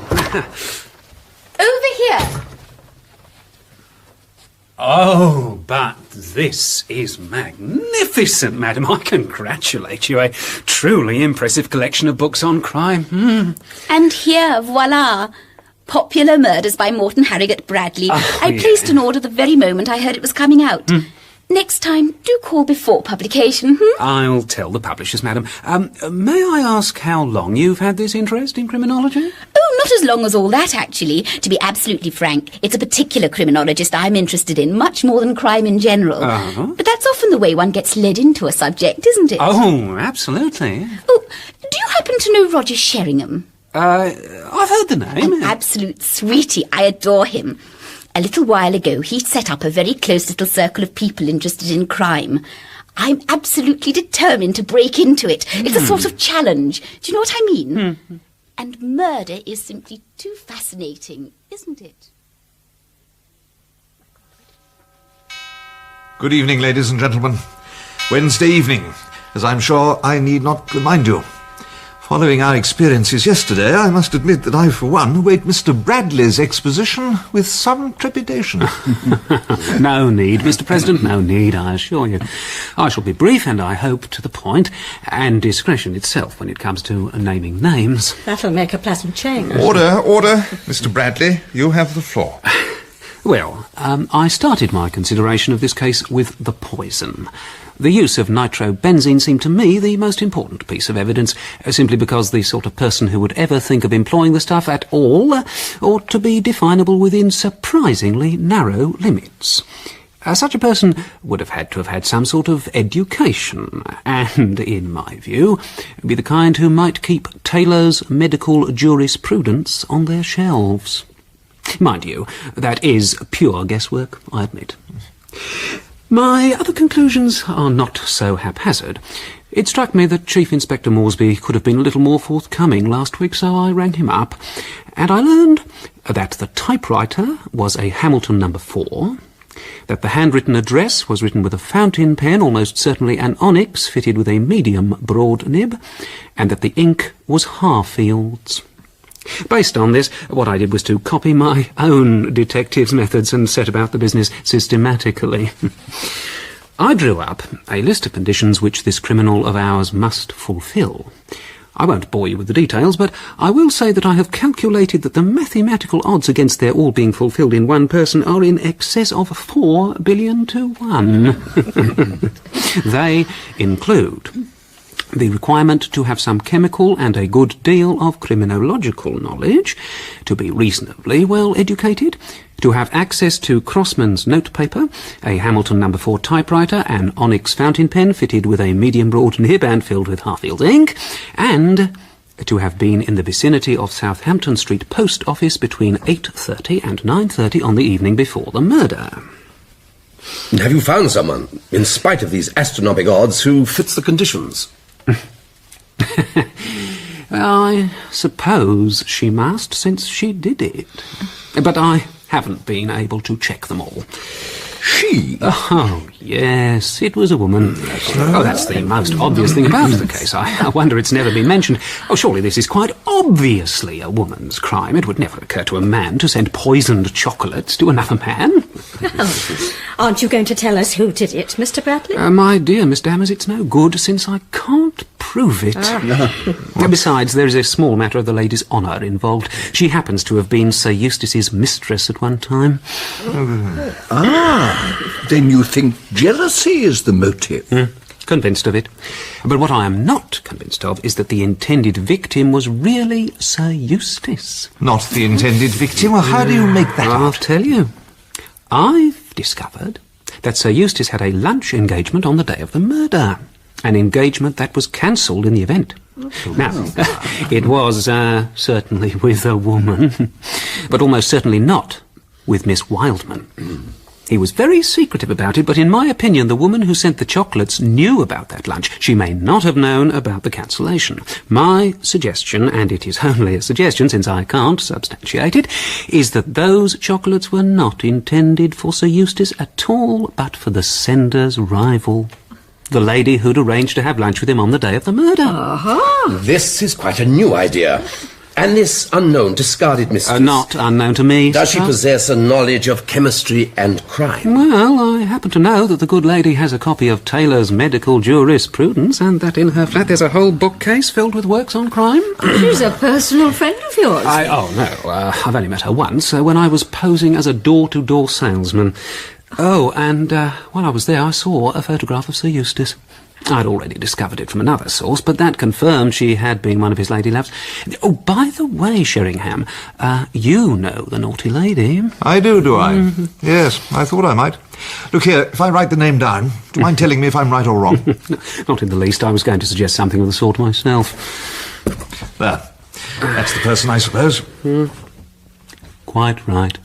Over here. Oh, but this is magnificent, madam. I congratulate you. A truly impressive collection of books on crime. And here, voila. Popular Murders by Morton Harrogate Bradley. I placed an order the very moment I heard it was coming out. Next time, do call before publication. I'll tell the publishers, madam. May I ask how long you've had this interest in criminology? Oh, not as long as all that, actually. To be absolutely frank, it's a particular criminologist I'm interested in, much more than crime in general. But that's often the way one gets led into a subject, isn't it? Oh, absolutely. Oh, do you happen to know Roger Sheringham? I've heard the name. An absolute sweetie. I adore him. A little while ago, he set up a very close little circle of people interested in crime. I'm absolutely determined to break into it. It's a sort of challenge. Do you know what I mean? And murder is simply too fascinating, isn't it? Good evening, ladies and gentlemen. Wednesday evening, as I'm sure I need not remind you. Following our experiences yesterday, I must admit that I, for one, await Mr. Bradley's exposition with some trepidation. No need, Mr. President, no need, I assure you. I shall be brief and, I hope, to the point, and discretion itself when it comes to naming names. That'll make a pleasant change. Order. Mr. Bradley, you have the floor. Well, I started my consideration of this case with the poison. The use of nitrobenzene seemed to me the most important piece of evidence, simply because the sort of person who would ever think of employing the stuff at all ought to be definable within surprisingly narrow limits. Such a person would have had some sort of education, and, in my view, be the kind who might keep Taylor's medical jurisprudence on their shelves. Mind you, that is pure guesswork, I admit. My other conclusions are not so haphazard. It struck me that Chief Inspector Moresby could have been a little more forthcoming last week, so I rang him up, and I learned that the typewriter was a Hamilton No. 4, that the handwritten address was written with a fountain pen, almost certainly an onyx fitted with a medium broad nib, and that the ink was Harfield's. Based on this, what I did was to copy my own detective's methods and set about the business systematically. I drew up a list of conditions which this criminal of ours must fulfil. I won't bore you with the details, but I will say that I have calculated that the mathematical odds against their all being fulfilled in one person are in excess of 4 billion to 1. They include the requirement to have some chemical and a good deal of criminological knowledge, to be reasonably well educated, to have access to Crossman's notepaper, a Hamilton No. 4 typewriter, an onyx fountain pen fitted with a medium broad nib and filled with Harfield's ink, and to have been in the vicinity of Southampton Street Post Office between 8:30 and 9:30 on the evening before the murder. Have you found someone, in spite of these astronomical odds, who fits the conditions? I suppose she must, since she did it. But I haven't been able to check them all. She? Oh, yes, it was a woman. Oh, that's the most obvious thing about the case. I wonder it's never been mentioned. Oh, surely this is quite obviously a woman's crime. It would never occur to a man to send poisoned chocolates to another man. Oh, aren't you going to tell us who did it, Mr. Bradley? My dear Miss Dammers, it's no good, since I can't prove it. Besides, there is a small matter of the lady's honour involved. She happens to have been Sir Eustace's mistress at one time. Then you think jealousy is the motive? Convinced of it. But what I am not convinced of is that the intended victim was really Sir Eustace. Not the intended victim? Well, how do you make that I'll out? tell you. I've discovered that Sir Eustace had a lunch engagement on the day of the murder. An engagement that was cancelled in the event. Now, it was certainly with a woman, but almost certainly not with Miss Wildman. He was very secretive about it, but in my opinion the woman who sent the chocolates knew about that lunch. She may not have known about the cancellation. My suggestion, and it is only a suggestion since I can't substantiate it, is that those chocolates were not intended for Sir Eustace at all, but for the sender's rival, the lady who'd arranged to have lunch with him on the day of the murder. This is quite a new idea. And this unknown, discarded mistress? Not unknown to me. Does she possess a knowledge of chemistry and crime? Well, I happen to know that the good lady has a copy of Taylor's medical jurisprudence, and that in her flat there's a whole bookcase filled with works on crime. She's a personal friend of yours. I've only met her once, when I was posing as a door-to-door salesman. Oh, and while I was there I saw a photograph of Sir Eustace. I'd already discovered it from another source, but that confirmed she had been one of his lady loves. Oh, by the way, Sheringham, you know the naughty lady. I do I? Yes, I thought I might. Look here, if I write the name down, do you mind telling me if I'm right or wrong? Not in the least. I was going to suggest something of the sort myself. There. That's the person, I suppose. Quite right.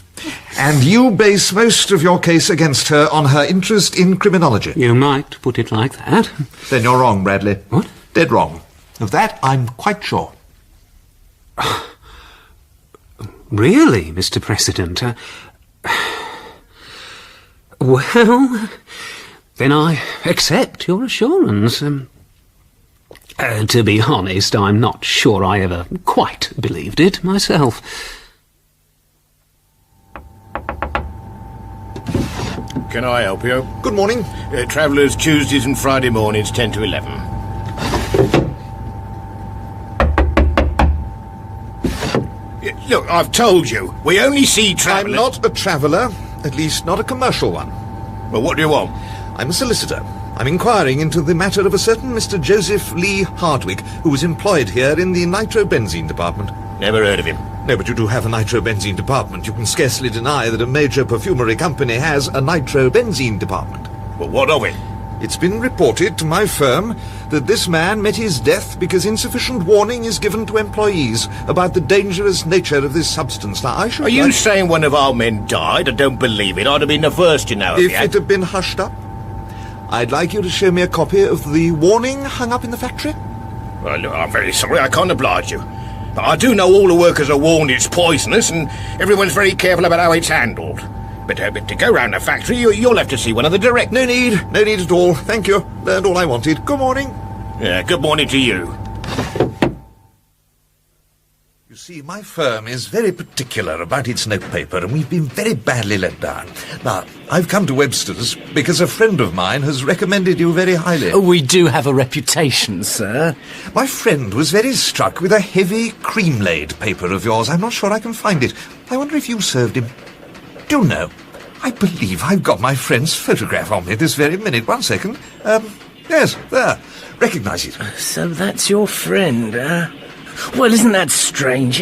And you base most of your case against her on her interest in criminology? You might put it like that. Then you're wrong, Bradley. What? Dead wrong. Of that, I'm quite sure. Really, Mr. President? Well, then I accept your assurance. To be honest, I'm not sure I ever quite believed it myself. Can I help you? Good morning. Travellers Tuesdays and Friday mornings, 10 to 11. Look, I've told you, we only see travellers... I'm not a traveller, at least not a commercial one. Well, what do you want? I'm a solicitor. I'm inquiring into the matter of a certain Mr. Joseph Lee Hardwick, who was employed here in the nitrobenzene department. Never heard of him. No, but you do have a nitrobenzene department. You can scarcely deny that a major perfumery company has a nitrobenzene department. Well, what of it? It's been reported to my firm that this man met his death because insufficient warning is given to employees about the dangerous nature of this substance. Now, Are you saying one of our men died? I don't believe it. I'd have been the first to know if it. It had been hushed up, I'd like you to show me a copy of the warning hung up in the factory. Well, look, I'm very sorry. I can't oblige you. But I do know all the workers are warned it's poisonous, and everyone's very careful about how it's handled. But to go round the factory, you'll have to see one of the directors. No need at all. Thank you. Learned all I wanted. Good morning. Yeah, good morning to you. You see, my firm is very particular about its notepaper, and we've been very badly let down. Now, I've come to Webster's because a friend of mine has recommended you very highly. Oh, we do have a reputation, sir. My friend was very struck with a heavy cream-laid paper of yours. I'm not sure I can find it. I wonder if you served him. Do you know, I believe I've got my friend's photograph on me this very minute. 1 second. Yes, there. Recognise it. So that's your friend, Well, isn't that strange?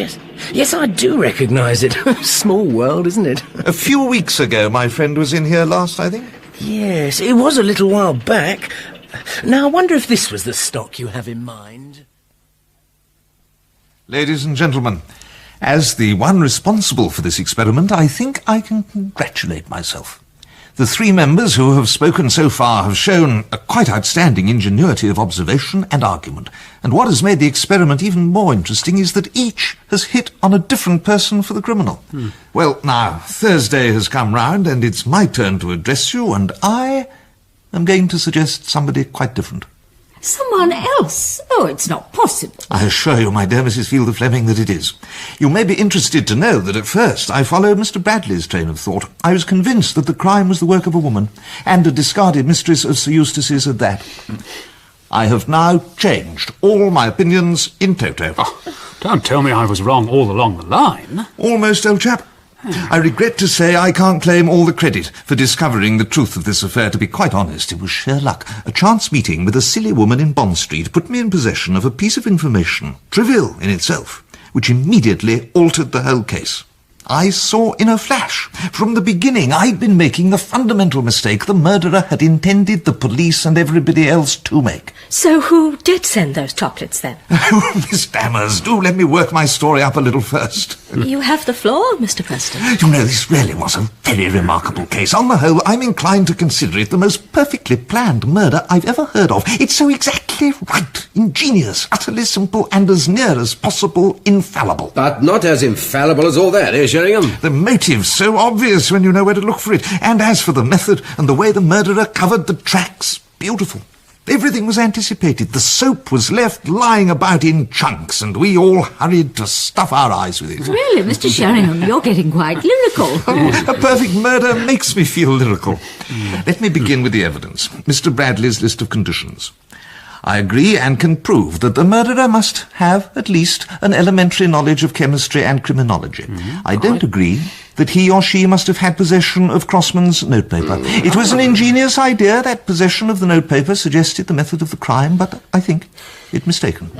Yes, I do recognise it. Small world, isn't it? A few weeks ago, my friend was in here last, I think. Yes, it was a little while back. Now, I wonder if this was the stock you have in mind. Ladies and gentlemen, as the one responsible for this experiment, I think I can congratulate myself. The 3 members who have spoken so far have shown a quite outstanding ingenuity of observation and argument, and what has made the experiment even more interesting is that each has hit on a different person for the criminal. Well, now, Thursday has come round, and it's my turn to address you, and I am going to suggest somebody quite different. Someone else? Oh, it's not possible. I assure you, my dear Mrs. Fielder Fleming, that it is. You may be interested to know that at first I followed Mr. Bradley's train of thought. I was convinced that the crime was the work of a woman, and a discarded mistress of Sir Eustace's at that. I have now changed all my opinions in toto. Oh, don't tell me I was wrong all along the line. Almost, old chap. I regret to say I can't claim all the credit for discovering the truth of this affair. To be quite honest, it was sheer luck. A chance meeting with a silly woman in Bond Street put me in possession of a piece of information, trivial in itself, which immediately altered the whole case. I saw in a flash. From the beginning, I'd been making the fundamental mistake the murderer had intended the police and everybody else to make. So who did send those chocolates, then? Oh, Miss Dammers, do let me work my story up a little first. You have the floor, Mr. Preston. You know, this really was a very remarkable case. On the whole, I'm inclined to consider it the most perfectly planned murder I've ever heard of. It's so exactly right, ingenious, utterly simple, and as near as possible infallible. But not as infallible as all that, eh, Sheringham? The motive's so obvious when you know where to look for it. And as for the method and the way the murderer covered the tracks, beautiful. Everything was anticipated. The soap was left lying about in chunks, and we all hurried to stuff our eyes with it. Really, Mr. Sheringham, you're getting quite lyrical. A perfect murder makes me feel lyrical. Let me begin with the evidence. Mr. Bradley's list of conditions. I agree and can prove that the murderer must have at least an elementary knowledge of chemistry and criminology. I don't agree that he or she must have had possession of Crossman's notepaper. It was an ingenious idea. That possession of the notepaper suggested the method of the crime, but I think it mistaken.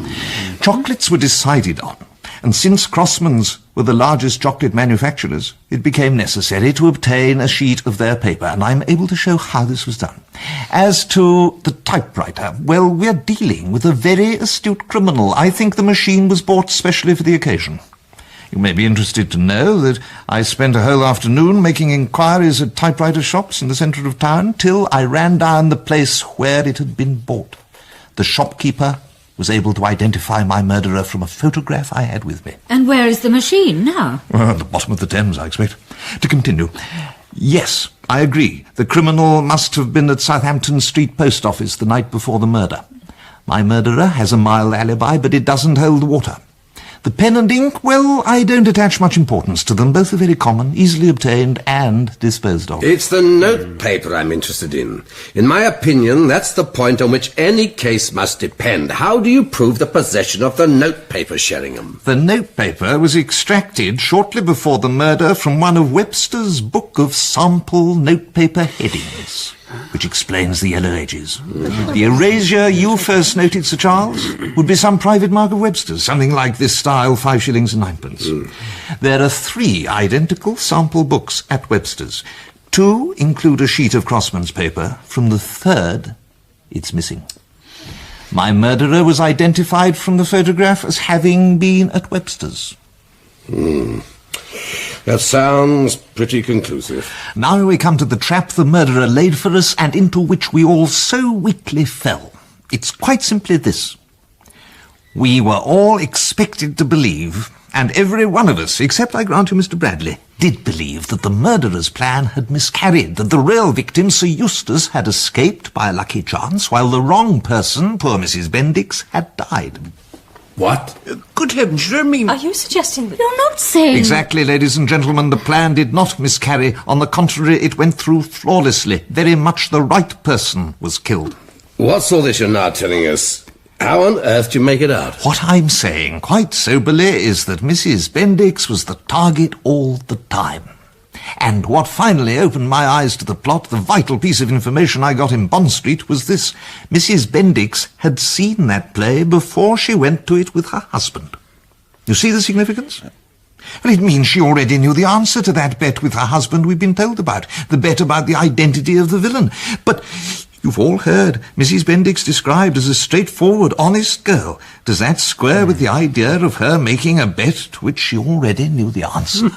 Chocolates were decided on, and since Crossman's were the largest chocolate manufacturers, it became necessary to obtain a sheet of their paper, and I'm able to show how this was done. As to the typewriter, well, we're dealing with a very astute criminal. I think the machine was bought specially for the occasion. You may be interested to know that I spent a whole afternoon making inquiries at typewriter shops in the centre of town till I ran down the place where it had been bought. The shopkeeper was able to identify my murderer from a photograph I had with me. And where is the machine now? Well, at the bottom of the Thames, I expect. To continue. Yes, I agree. The criminal must have been at Southampton Street Post Office the night before the murder. My murderer has a mild alibi, but it doesn't hold water. The pen and ink, well, I don't attach much importance to them. Both are very common, easily obtained and disposed of. It's the notepaper I'm interested in. In my opinion, that's the point on which any case must depend. How do you prove the possession of the notepaper, Sheringham? The notepaper was extracted shortly before the murder from one of Webster's book of sample notepaper headings, which explains the yellow edges. The erasure you first noted, Sir Charles, would be some private mark of Webster's, something like this style, 5 shillings and 9pence. There are 3 identical sample books at Webster's. 2 include a sheet of Crossman's paper. From the 3rd, it's missing. My murderer was identified from the photograph as having been at Webster's. That sounds pretty conclusive. Now we come to the trap the murderer laid for us and into which we all so weakly fell. It's quite simply this. We were all expected to believe, and every one of us, except I grant you Mr. Bradley, did believe that the murderer's plan had miscarried, that the real victim, Sir Eustace, had escaped by a lucky chance, while the wrong person, poor Mrs. Bendix, had died. What? Good heavens, you don't mean... Are you suggesting that... You're not saying... Exactly, ladies and gentlemen, the plan did not miscarry. On the contrary, it went through flawlessly. Very much the right person was killed. What's all this you're now telling us? How on earth do you make it out? What I'm saying, quite soberly, is that Mrs. Bendix was the target all the time. And what finally opened my eyes to the plot, the vital piece of information I got in Bond Street, was this. Mrs. Bendix had seen that play before she went to it with her husband. You see the significance? Well, it means she already knew the answer to that bet with her husband we've been told about, the bet about the identity of the villain. But you've all heard Mrs. Bendix described as a straightforward, honest girl. Does that square with the idea of her making a bet to which she already knew the answer?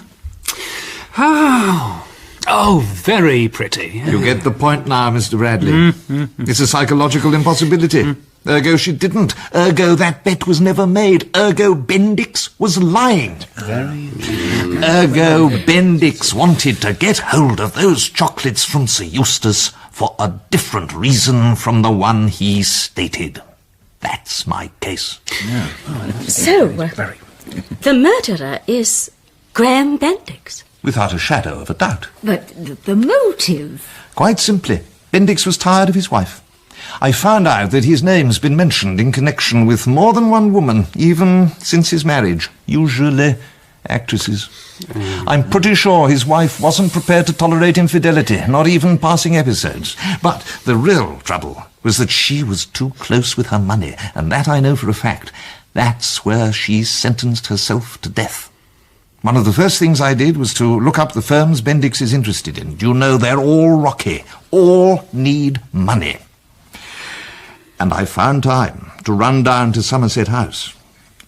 Oh, very pretty. You get the point now, Mr. Bradley. It's a psychological impossibility. Ergo, she didn't. Ergo, that bet was never made. Ergo, Bendix was lying. Ergo, Bendix wanted to get hold of those chocolates from Sir Eustace for a different reason from the one he stated. That's my case. So, the murderer is Graham Bendix. Without a shadow of a doubt. But the motive... Quite simply, Bendix was tired of his wife. I found out that his name's been mentioned in connection with more than one woman, even since his marriage, usually actresses. I'm pretty sure his wife wasn't prepared to tolerate infidelity, not even passing episodes. But the real trouble was that she was too close with her money, and that I know for a fact. That's where she sentenced herself to death. One of the first things I did was to look up the firms Bendix is interested in. You know, they're all rocky, all need money. And I found time to run down to Somerset House.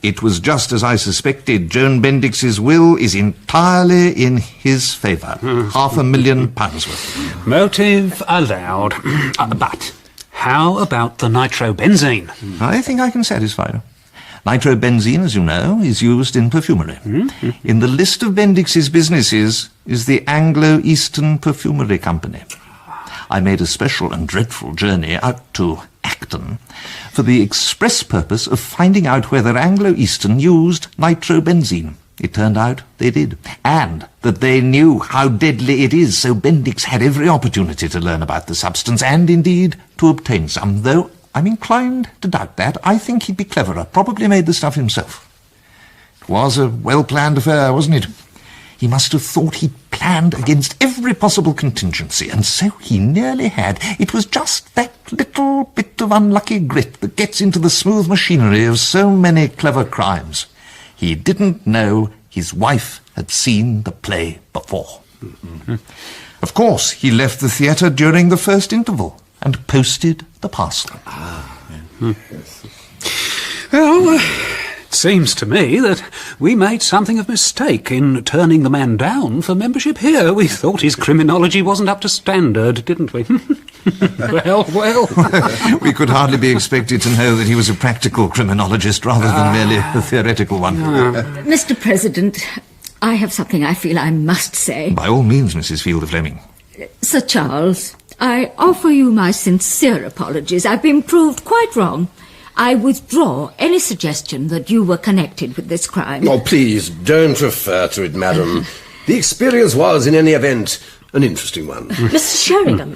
It was just as I suspected. Joan Bendix's will is entirely in his favour. £500,000 worth. Motive allowed. But how about the nitrobenzene? I think I can satisfy you. Nitrobenzene, as you know, is used in perfumery. In the list of Bendix's businesses is the Anglo-Eastern Perfumery Company. I made a special and dreadful journey out to Acton for the express purpose of finding out whether Anglo-Eastern used nitrobenzene. It turned out they did, and that they knew how deadly it is, so Bendix had every opportunity to learn about the substance and, indeed, to obtain some, though I'm inclined to doubt that. I think he'd be cleverer, probably made the stuff himself. It was a well-planned affair, wasn't it? He must have thought he'd planned against every possible contingency, and so he nearly had. It was just that little bit of unlucky grit that gets into the smooth machinery of so many clever crimes. He didn't know his wife had seen the play before. Of course, he left the theatre during the first interval and posted the parcel. Well, it seems to me that we made something of a mistake in turning the man down for membership here. We thought his criminology wasn't up to standard, didn't we? Well. We could hardly be expected to know that he was a practical criminologist rather than merely a theoretical one. Mr. President, I have something I feel I must say. By all means, Mrs. Fielder Fleming. Sir Charles, I offer you my sincere apologies. I've been proved quite wrong. I withdraw any suggestion that you were connected with this crime. Oh, please, don't refer to it, madam. The experience was, in any event, an interesting one. Mr. Sheringham,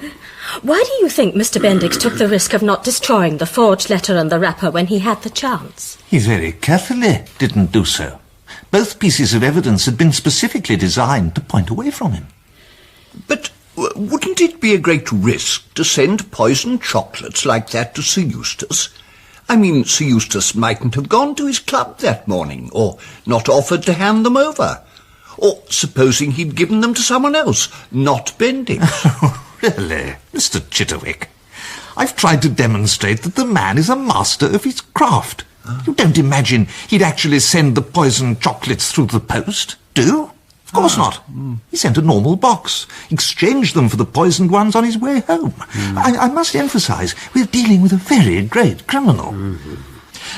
why do you think Mr. Bendix took the risk of not destroying the forged letter and the wrapper when he had the chance? He very carefully didn't do so. Both pieces of evidence had been specifically designed to point away from him. But wouldn't it be a great risk to send poisoned chocolates like that to Sir Eustace? I mean, Sir Eustace mightn't have gone to his club that morning, or not offered to hand them over. Or supposing he'd given them to someone else, not Bendix. Really, Mr. Chitterwick, I've tried to demonstrate that the man is a master of his craft. You don't imagine he'd actually send the poisoned chocolates through the post, do you? Of course not. He sent a normal box, exchanged them for the poisoned ones on his way home. I must emphasise, we're dealing with a very great criminal.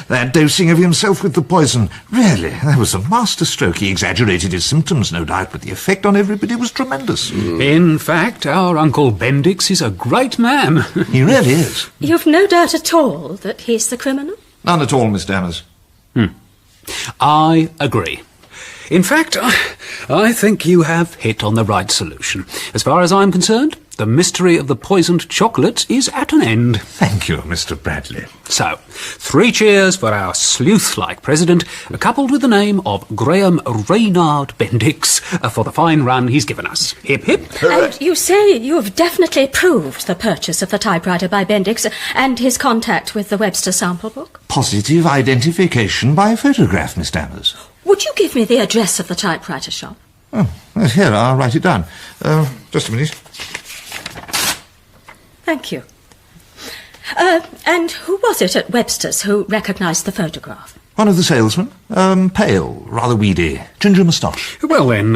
That dosing of himself with the poison, really, that was a masterstroke. He exaggerated his symptoms, no doubt, but the effect on everybody was tremendous. In fact, our Uncle Bendix is a great man. He really is. You've no doubt at all that he's the criminal? None at all, Miss Dammers. I agree. In fact, I think you have hit on the right solution. As far as I'm concerned, the mystery of the poisoned chocolates is at an end. Thank you, Mr. Bradley. So, 3 cheers for our sleuth-like president, coupled with the name of Graham Reynard Bendix, for the fine run he's given us. Hip, hip. And you say you've definitely proved the purchase of the typewriter by Bendix and his contact with the Webster sample book? Positive identification by photograph, Miss Dammers. Would you give me the address of the typewriter shop? Oh, yes, here, I'll write it down. Just a minute. Thank you. And who was it at Webster's who recognised the photograph? One of the salesmen. Pale, rather weedy, ginger moustache. Well then,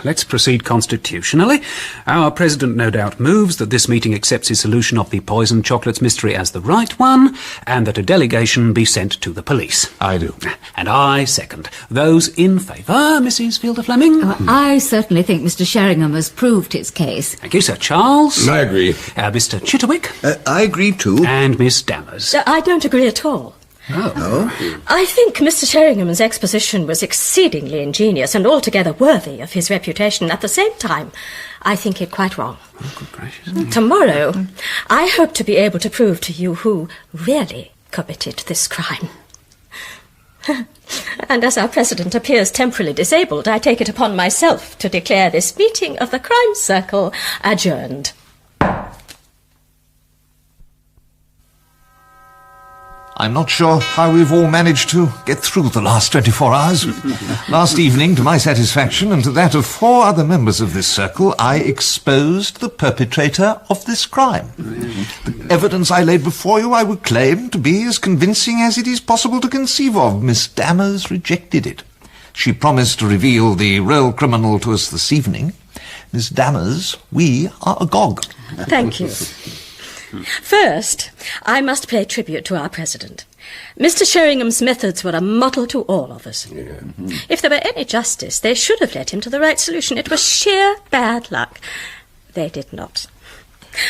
let's proceed constitutionally. Our president no doubt moves that this meeting accepts his solution of the poisoned chocolates mystery as the right one, and that a delegation be sent to the police. I do. And I second. Those in favour, Mrs. Fielder Flamming? I certainly think Mr. Sheringham has proved his case. Thank you, Sir Charles. I agree. Mr. Chitterwick? I agree too. And Miss Dammers? I don't agree at all. Oh. I think Mr. Sheringham's exposition was exceedingly ingenious and altogether worthy of his reputation. At the same time, I think it quite wrong. Oh, good gracious. Tomorrow, I hope to be able to prove to you who really committed this crime. And as our president appears temporarily disabled, I take it upon myself to declare this meeting of the Crime Circle adjourned. I'm not sure how we've all managed to get through the last 24 hours. Last evening, to my satisfaction and to that of 4 other members of this circle, I exposed the perpetrator of this crime. The evidence I laid before you I would claim to be as convincing as it is possible to conceive of. Miss Dammers rejected it. She promised to reveal the real criminal to us this evening. Miss Dammers, we are agog. Thank you. First, I must pay tribute to our president. Mr. Sheringham's methods were a model to all of us. If there were any justice, they should have led him to the right solution. It was sheer bad luck. They did not.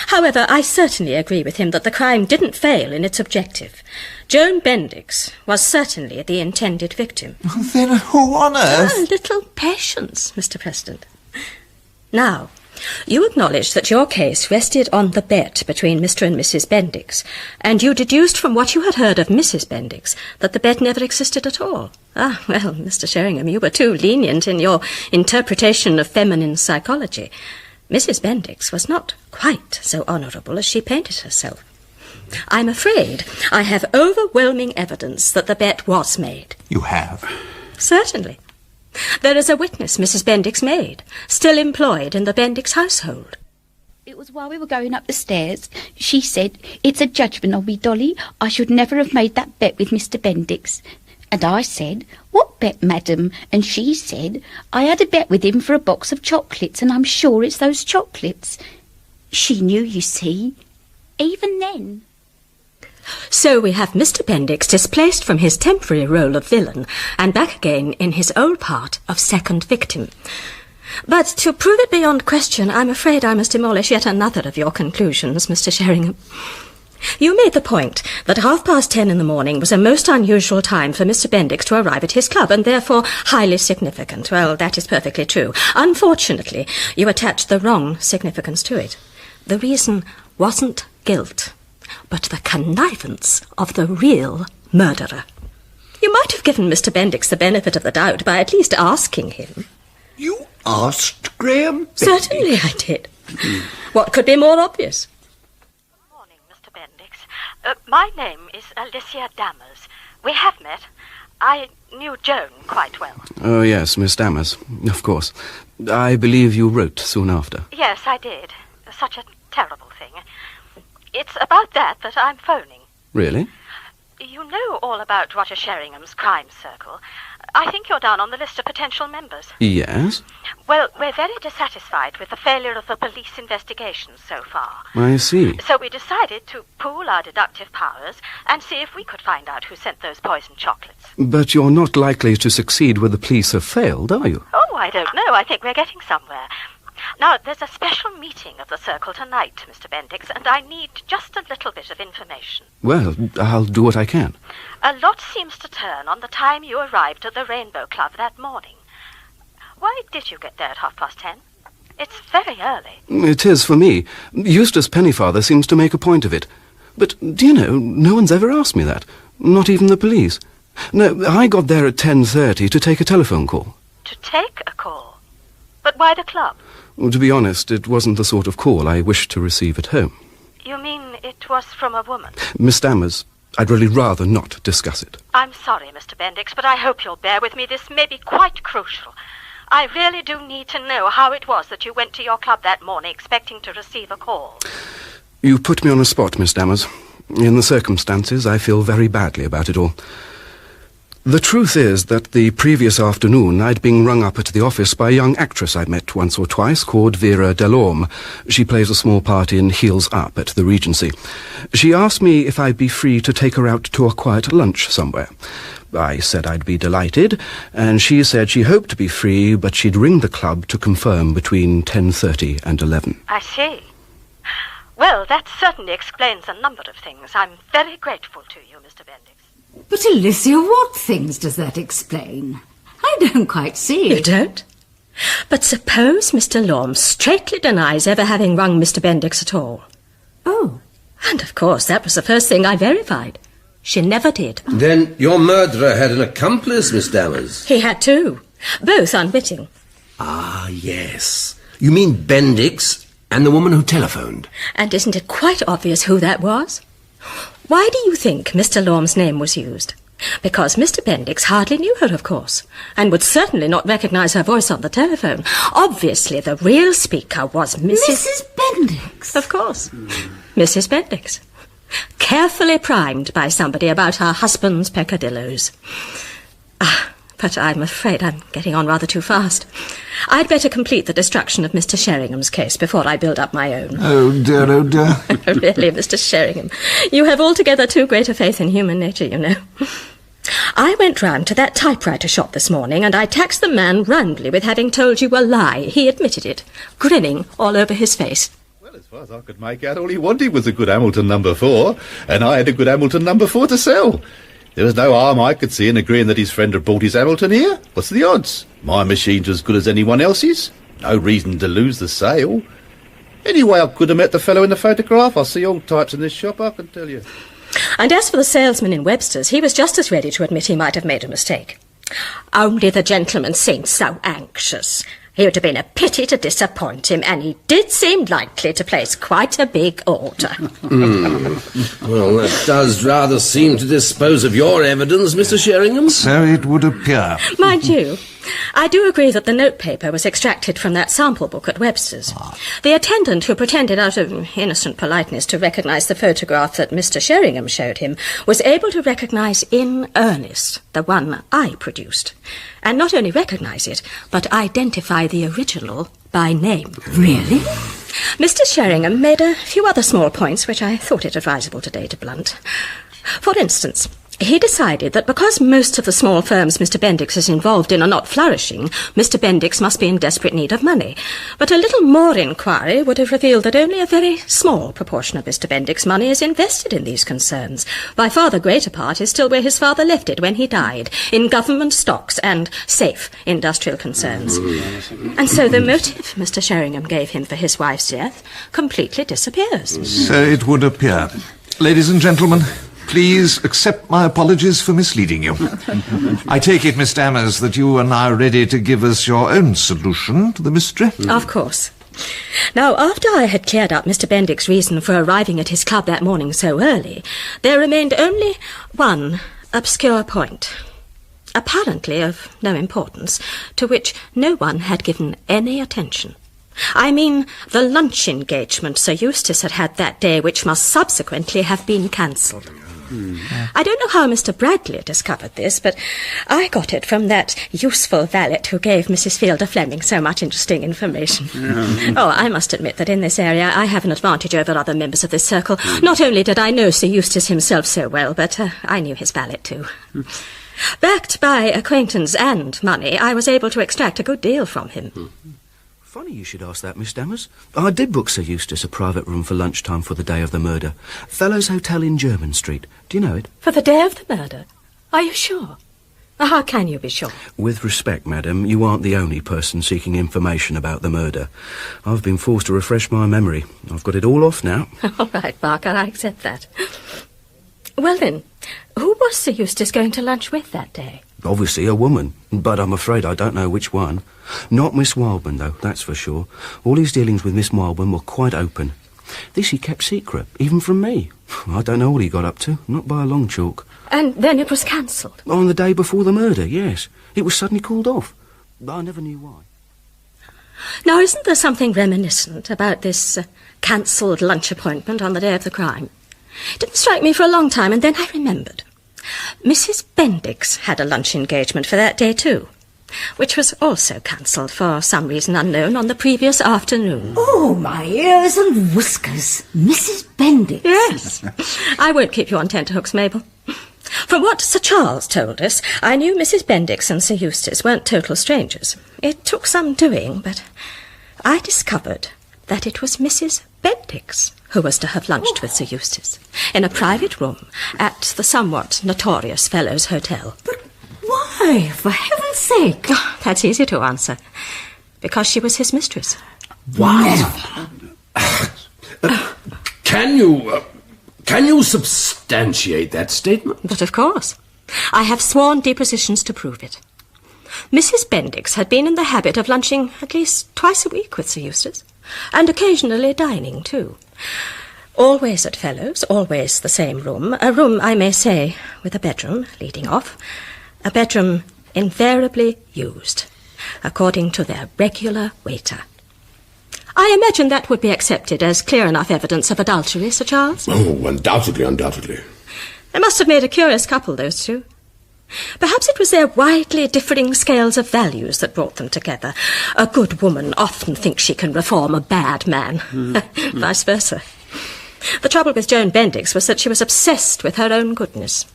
However, I certainly agree with him that the crime didn't fail in its objective. Joan Bendix was certainly the intended victim. Then who on earth? A little patience, Mr. President. Now, you acknowledge that your case rested on the bet between Mr. and Mrs. Bendix, and you deduced from what you had heard of Mrs. Bendix that the bet never existed at all. Ah, well, Mr. Sheringham, you were too lenient in your interpretation of feminine psychology. Mrs. Bendix was not quite so honourable as she painted herself. I'm afraid I have overwhelming evidence that the bet was made. You have? Certainly. There is a witness Mrs. Bendix made, still employed in the Bendix household. It was while we were going up the stairs. She said, "It's a judgment on me, Dolly. I should never have made that bet with Mr. Bendix." And I said, "What bet, madam?" And she said, "I had a bet with him for a box of chocolates, and I'm sure it's those chocolates." She knew, you see, even then. So we have Mr. Bendix displaced from his temporary role of villain and back again in his old part of second victim. But to prove it beyond question, I'm afraid I must demolish yet another of your conclusions, Mr. Sheringham. You made the point that 10:30 in the morning was a most unusual time for Mr. Bendix to arrive at his club, and therefore highly significant. Well, that is perfectly true. Unfortunately, you attached the wrong significance to it. The reason wasn't guilt, but the connivance of the real murderer. You might have given Mr. Bendix the benefit of the doubt by at least asking him. You asked Graham? Certainly I did. What could be more obvious? My name is Alicia Dammers. We have met. I knew Joan quite well. Oh, yes, Miss Dammers, of course. I believe you wrote soon after. Yes, I did. Such a terrible thing. It's about that I'm phoning. Really? You know all about Roger Sheringham's crime circle. I think you're down on the list of potential members. Yes? Well, we're very dissatisfied with the failure of the police investigations so far. I see. So we decided to pool our deductive powers and see if we could find out who sent those poisoned chocolates. But you're not likely to succeed where the police have failed, are you? Oh, I don't know. I think we're getting somewhere. Now, there's a special meeting of the circle tonight, Mr. Bendix, and I need just a little bit of information. Well, I'll do what I can. A lot seems to turn on the time you arrived at the Rainbow Club that morning. Why did you get there at 10:30? It's very early. It is for me. Eustace Pennyfather seems to make a point of it. But, do you know, no one's ever asked me that. Not even the police. No, I got there at 10:30 to take a telephone call. To take a call? But why the club? Well, to be honest, it wasn't the sort of call I wished to receive at home. You mean it was from a woman? Miss Dammers, I'd really rather not discuss it. I'm sorry, Mr. Bendix, but I hope you'll bear with me. This may be quite crucial. I really do need to know how it was that you went to your club that morning expecting to receive a call. You put me on a spot, Miss Dammers. In the circumstances, I feel very badly about it all. The truth is that the previous afternoon I'd been rung up at the office by a young actress I'd met once or twice called Vera Delorme. She plays a small part in Heels Up at the Regency. She asked me if I'd be free to take her out to a quiet lunch somewhere. I said I'd be delighted, and she said she hoped to be free, but she'd ring the club to confirm between 10:30 and 11. I see. Well, that certainly explains a number of things. I'm very grateful to you, Mr. Bendix. But, Alicia, what things does that explain? I don't quite see it. You don't? But suppose Mr. Lorme straightly denies ever having rung Mr. Bendix at all. Oh. And, of course, that was the first thing I verified. She never did. Then your murderer had an accomplice, Miss Dammers? He had two, both unwitting. Ah, yes. You mean Bendix and the woman who telephoned? And isn't it quite obvious who that was? Why do you think Mr. Lorme's name was used? Because Mr. Bendix hardly knew her, of course, and would certainly not recognise her voice on the telephone. Obviously, the real speaker was Mrs. Bendix. Of course. Mrs. Bendix. Carefully primed by somebody about her husband's peccadilloes. But I'm afraid I'm getting on rather too fast. I'd better complete the destruction of Mr. Sheringham's case before I build up my own. Oh, dear, oh, dear. Really, Mr. Sheringham, you have altogether too great a faith in human nature, you know. I went round to that typewriter shop this morning, and I taxed the man roundly with having told you a lie. He admitted it, grinning all over his face. Well, as far as I could make out, all he wanted was a good Hamilton No. 4, and I had a good Hamilton No. 4 to sell. There was no harm I could see in agreeing that his friend had bought his Hamilton here. What's the odds? My machine's as good as anyone else's. No reason to lose the sale. Anyway, I could have met the fellow in the photograph. I see all types in this shop, I can tell you. And as for the salesman in Webster's, he was just as ready to admit he might have made a mistake. Only the gentleman seemed so anxious. It would have been a pity to disappoint him, and he did seem likely to place quite a big order. Well, that does rather seem to dispose of your evidence, Mr. Sheringham. So it would appear. Mind you, I do agree that the notepaper was extracted from that sample book at Webster's. The attendant who pretended out of innocent politeness to recognise the photograph that Mr. Sheringham showed him was able to recognise in earnest the one I produced. And not only recognise it, but identify the original by name. Really? Mr. Sheringham made a few other small points which I thought it advisable today to blunt. For instance, He decided that because most of the small firms Mr. Bendix is involved in are not flourishing, Mr. Bendix must be in desperate need of money. But a little more inquiry would have revealed that only a very small proportion of Mr. Bendix's money is invested in these concerns. By far the greater part is still where his father left it when he died, in government stocks and safe industrial concerns. And so the motive Mr. Sheringham gave him for his wife's death completely disappears. So it would appear. Ladies and gentlemen, please accept my apologies for misleading you. I take it, Miss Dammers, that you are now ready to give us your own solution to the mystery? Of course. Now, after I had cleared up Mr. Bendix's reason for arriving at his club that morning so early, there remained only one obscure point, apparently of no importance, to which no one had given any attention. I mean the lunch engagement Sir Eustace had had that day, which must subsequently have been cancelled. I don't know how Mr. Bradley discovered this, but I got it from that useful valet who gave Mrs. Fielder Flamming so much interesting information. Oh, I must admit that in this area I have an advantage over other members of this circle. Not only did I know Sir Eustace himself so well, but I knew his valet too. Backed by acquaintance and money, I was able to extract a good deal from him. Funny you should ask that, Miss Dammers. I did book Sir Eustace a private room for lunchtime for the day of the murder. Fellows Hotel in Jermyn Street. Do you know it? For the day of the murder? Are you sure? How can you be sure? With respect, madam, you aren't the only person seeking information about the murder. I've been forced to refresh my memory. I've got it all off now. All right, Barker, I accept that. Well then, who was Sir Eustace going to lunch with that day? Obviously a woman, but I'm afraid I don't know which one. Not Miss Wildman, though, that's for sure. All his dealings with Miss Wildman were quite open. This he kept secret, even from me. I don't know what he got up to, not by a long chalk. And then it was cancelled? On the day before the murder, yes. It was suddenly called off. I never knew why. Now, isn't there something reminiscent about this cancelled lunch appointment on the day of the crime? It didn't strike me for a long time, and then I remembered. Mrs. Bendix had a lunch engagement for that day too, which was also cancelled for some reason unknown on the previous afternoon. Oh, my ears and whiskers. Mrs. Bendix. Yes. I won't keep you on tenterhooks, Mabel. From what Sir Charles told us, I knew Mrs. Bendix and Sir Eustace weren't total strangers. It took some doing, but I discovered that it was Mrs. Bendix who was to have lunched with Sir Eustace in a private room at the somewhat notorious Fellows Hotel. But why, for heaven's sake? Oh, that's easy to answer. Because she was his mistress. What? Can you substantiate that statement? But of course. I have sworn depositions to prove it. Mrs. Bendix had been in the habit of lunching at least twice a week with Sir Eustace, and occasionally dining too. Always at Fellows, always the same room, a room, I may say, with a bedroom leading off, a bedroom invariably used, according to their regular waiter. I imagine that would be accepted as clear enough evidence of adultery, Sir Charles? Oh, undoubtedly, undoubtedly. They must have made a curious couple, those two. Perhaps it was their widely differing scales of values that brought them together. A good woman often thinks she can reform a bad man. Vice versa. The trouble with Joan Bendix was that she was obsessed with her own goodness.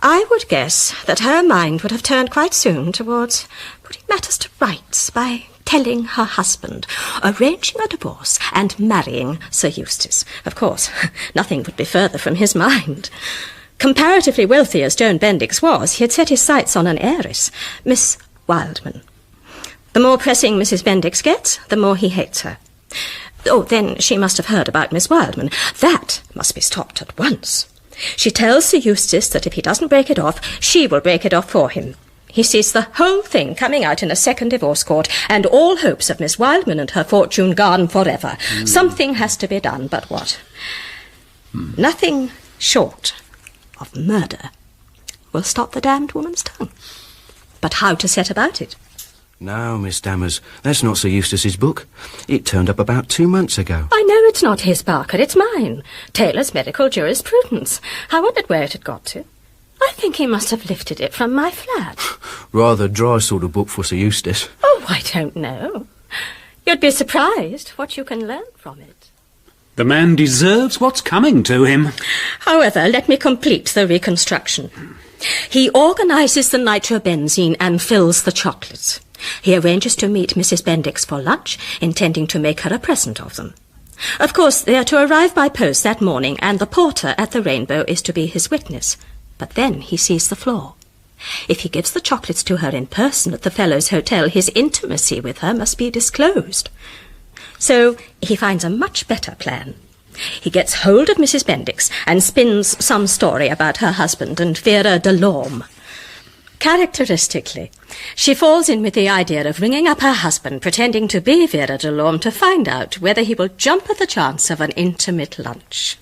I would guess that her mind would have turned quite soon towards putting matters to rights by telling her husband, arranging a divorce, and marrying Sir Eustace. Of course, nothing would be further from his mind. Comparatively wealthy as Joan Bendix was, he had set his sights on an heiress, Miss Wildman. The more pressing Mrs. Bendix gets, the more he hates her. Oh, then she must have heard about Miss Wildman. That must be stopped at once. She tells Sir Eustace that if he doesn't break it off, she will break it off for him. He sees the whole thing coming out in a second divorce court, and all hopes of Miss Wildman and her fortune gone forever. Something has to be done, but what? Nothing short of murder will stop the damned woman's tongue. But how to set about it? No, Miss Dammers, that's not Sir Eustace's book. It turned up about 2 months ago. I know it's not his, Barker, it's mine. Taylor's Medical Jurisprudence. I wondered where it had got to. I think he must have lifted it from my flat. Rather dry sort of book for Sir Eustace. Oh, I don't know. You'd be surprised what you can learn from it. The man deserves what's coming to him. However, let me complete the reconstruction. He organises the nitrobenzene and fills the chocolates. He arranges to meet Mrs. Bendix for lunch, intending to make her a present of them. Of course, they are to arrive by post that morning, and the porter at the Rainbow is to be his witness. But then he sees the flaw. If he gives the chocolates to her in person at the Fellows' Hotel, his intimacy with her must be disclosed. So he finds a much better plan. He gets hold of Mrs. Bendix and spins some story about her husband and Vera de Lorme. Characteristically, she falls in with the idea of ringing up her husband, pretending to be Vera de Lorme, to find out whether he will jump at the chance of an intimate lunch.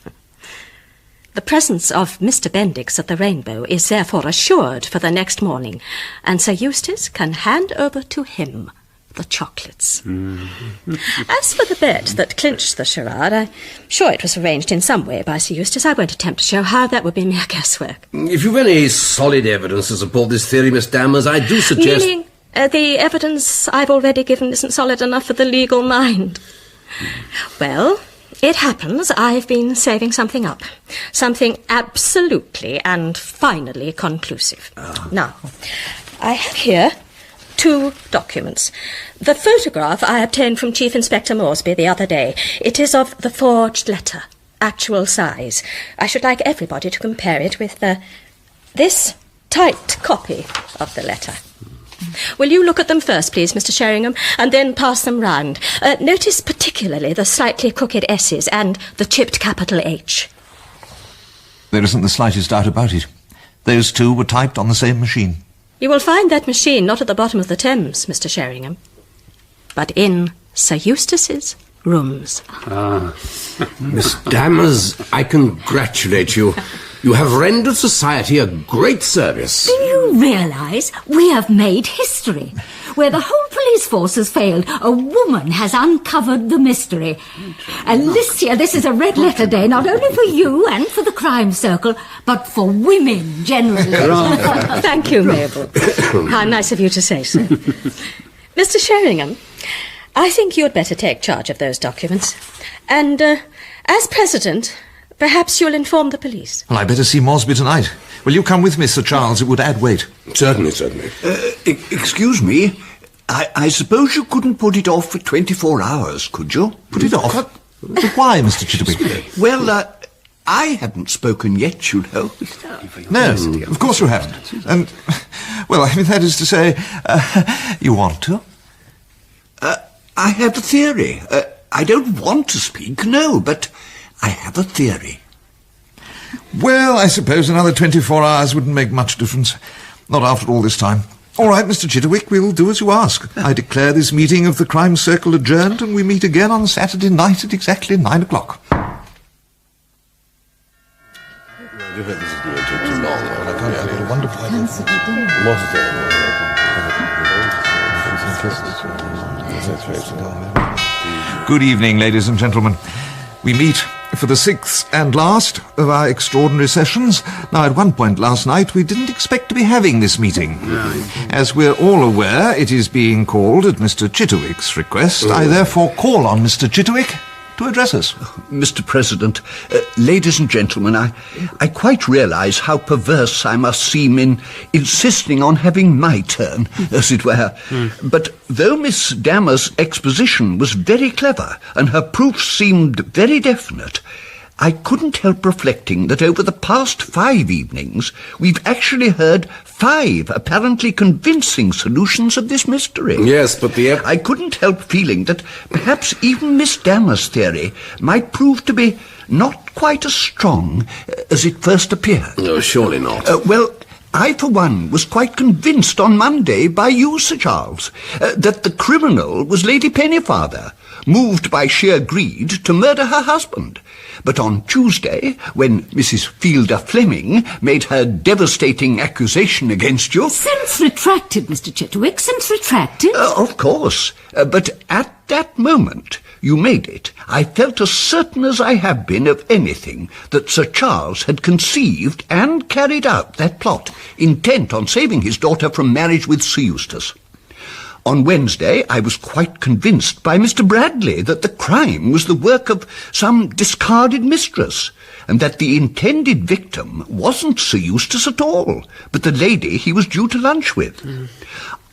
The presence of Mr. Bendix at the Rainbow is therefore assured for the next morning, and Sir Eustace can hand over to him the chocolates. As for the bet that clinched the charade, I'm sure it was arranged in some way by Sir Eustace. I won't attempt to show how. That would be mere guesswork. If you've any solid evidence to support this theory, Miss Dammers, I do suggest... Meaning, the evidence I've already given isn't solid enough for the legal mind. Well, it happens I've been saving something up. Something absolutely and finally conclusive. Now, I have here 2 documents. The photograph I obtained from Chief Inspector Moresby the other day. It is of the forged letter, actual size. I should like everybody to compare it with this typed copy of the letter. Will you look at them first, please, Mr. Sheringham, and then pass them round? Notice particularly the slightly crooked S's and the chipped capital H. There isn't the slightest doubt about it. Those 2 were typed on the same machine. You will find that machine not at the bottom of the Thames, Mr. Sheringham, but in Sir Eustace's rooms. Miss Dammers, I congratulate you. You have rendered society a great service. Do you realise we have made history? Where the whole police force has failed, a woman has uncovered the mystery. Alicia, this is a red letter day, not only for you and for the crime circle, but for women generally. Thank you, Mabel. How nice of you to say so. Mr. Sheringham, I think you'd better take charge of those documents. And, as president, perhaps you'll inform the police. Well, I better see Moresby tonight. Will you come with me, Sir Charles? It would add weight. Certainly, certainly. Excuse me. I suppose you couldn't put it off for 24 hours, could you? Put it off? But why, Mr. Chitterwick? Well, I haven't spoken yet, you know. No, of course you haven't. And, well, I mean, that is to say, you want to? I have a theory. I don't want to speak, no, but I have a theory. Well, I suppose another 24 hours wouldn't make much difference. Not after all this time. All right, Mr. Chitterwick, we'll do as you ask. I declare this meeting of the Crime Circle adjourned, and we meet again on Saturday night at exactly 9 o'clock. Good evening, ladies and gentlemen. We meet for the 6th and last of our extraordinary sessions. Now, at one point last night, we didn't expect to be having this meeting. As we're all aware, it is being called at Mr. Chitterwick's request. I therefore call on Mr. Chitterwick to address us. Mr. President, ladies and gentlemen, I quite realise how perverse I must seem in insisting on having my turn, as it were. But though Miss Dammers' exposition was very clever and her proofs seemed very definite, I couldn't help reflecting that over the past 5 evenings we've actually heard 5 apparently convincing solutions of this mystery. Yes, but I couldn't help feeling that perhaps even Miss Dammers' theory might prove to be not quite as strong as it first appeared. No, surely not. Well, I, for one, was quite convinced on Monday by you, Sir Charles, that the criminal was Lady Pennyfather, moved by sheer greed to murder her husband. But on Tuesday, when Mrs. Flamming made her devastating accusation against you... Since retracted, Mr. Chitterwick, since retracted. Of course. But at that moment you made it, I felt as certain as I have been of anything that Sir Charles had conceived and carried out that plot, intent on saving his daughter from marriage with Sir Eustace. On Wednesday, I was quite convinced by Mr. Bradley that the crime was the work of some discarded mistress, and that the intended victim wasn't Sir Eustace at all, but the lady he was due to lunch with.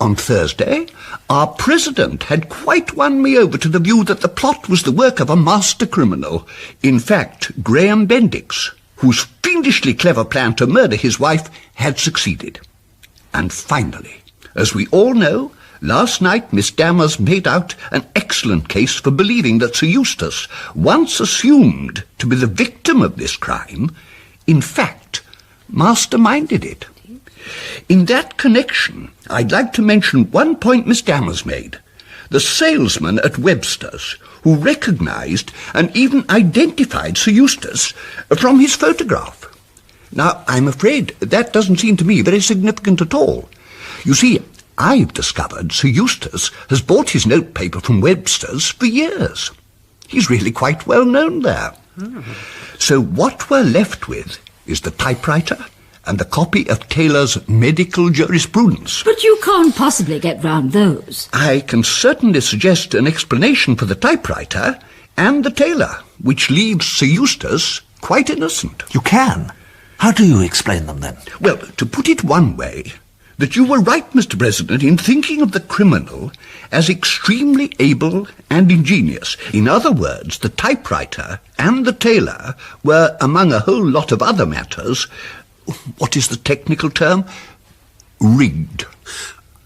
On Thursday, our president had quite won me over to the view that the plot was the work of a master criminal, in fact, Graham Bendix, whose fiendishly clever plan to murder his wife had succeeded. And finally, as we all know, last night Miss Dammers made out an excellent case for believing that Sir Eustace, once assumed to be the victim of this crime, in fact, masterminded it. In that connection, I'd like to mention one point Miss Dammers made. The salesman at Webster's, who recognised and even identified Sir Eustace from his photograph. Now, I'm afraid that doesn't seem to me very significant at all. You see, I've discovered Sir Eustace has bought his notepaper from Webster's for years. He's really quite well known there. So what we're left with is the typewriter and the copy of Taylor's medical jurisprudence. But you can't possibly get round those. I can certainly suggest an explanation for the typewriter and the Taylor, which leaves Sir Eustace quite innocent. You can? How do you explain them, then? Well, to put it one way, that you were right, Mr. President, in thinking of the criminal as extremely able and ingenious. In other words, the typewriter and the Taylor were, among a whole lot of other matters, what is the technical term? Rigged.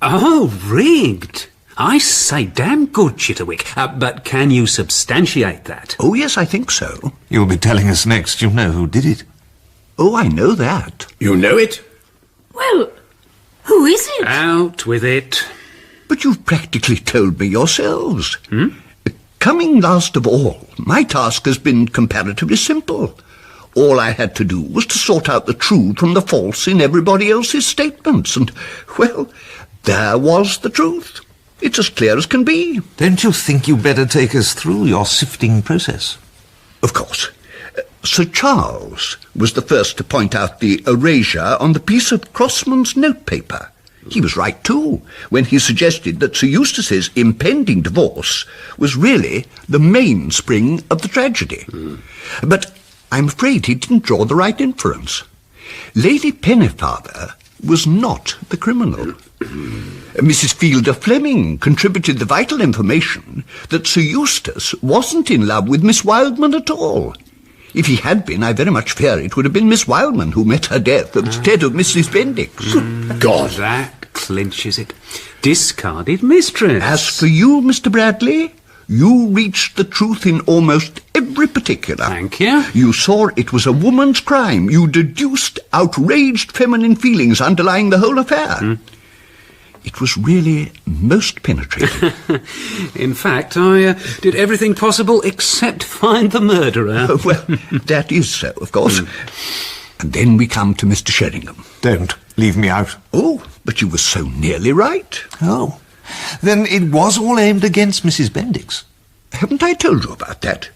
Oh, rigged. I say, damn good, Chitterwick. But can you substantiate that? Oh, yes, I think so. You'll be telling us next you know who did it. Oh, I know that. You know it? Well, who is it? Out with it. But you've practically told me yourselves. Coming last of all, my task has been comparatively simple. All I had to do was to sort out the true from the false in everybody else's statements, and, well, there was the truth. It's as clear as can be. Don't you think you'd better take us through your sifting process? Of course. Sir Charles was the first to point out the erasure on the piece of Crossman's notepaper. He was right, too, when he suggested that Sir Eustace's impending divorce was really the mainspring of the tragedy. But I'm afraid he didn't draw the right inference. Lady Pennefather was not the criminal. Mrs. Fielder Fleming contributed the vital information that Sir Eustace wasn't in love with Miss Wildman at all. If he had been, I very much fear it would have been Miss Wildman who met her death instead of Mrs. Bendix. God, that clinches it. Discarded mistress. As for you, Mr. Bradley, you reached the truth in almost every particular. Thank you. You saw it was a woman's crime. You deduced outraged feminine feelings underlying the whole affair. It was really most penetrating. In fact, I did everything possible except find the murderer. Well, that is so, of course. And then we come to Mr. Sheringham. Don't leave me out. Oh, but you were so nearly right. Oh, then it was all aimed against Mrs. Bendix. Haven't I told you about that?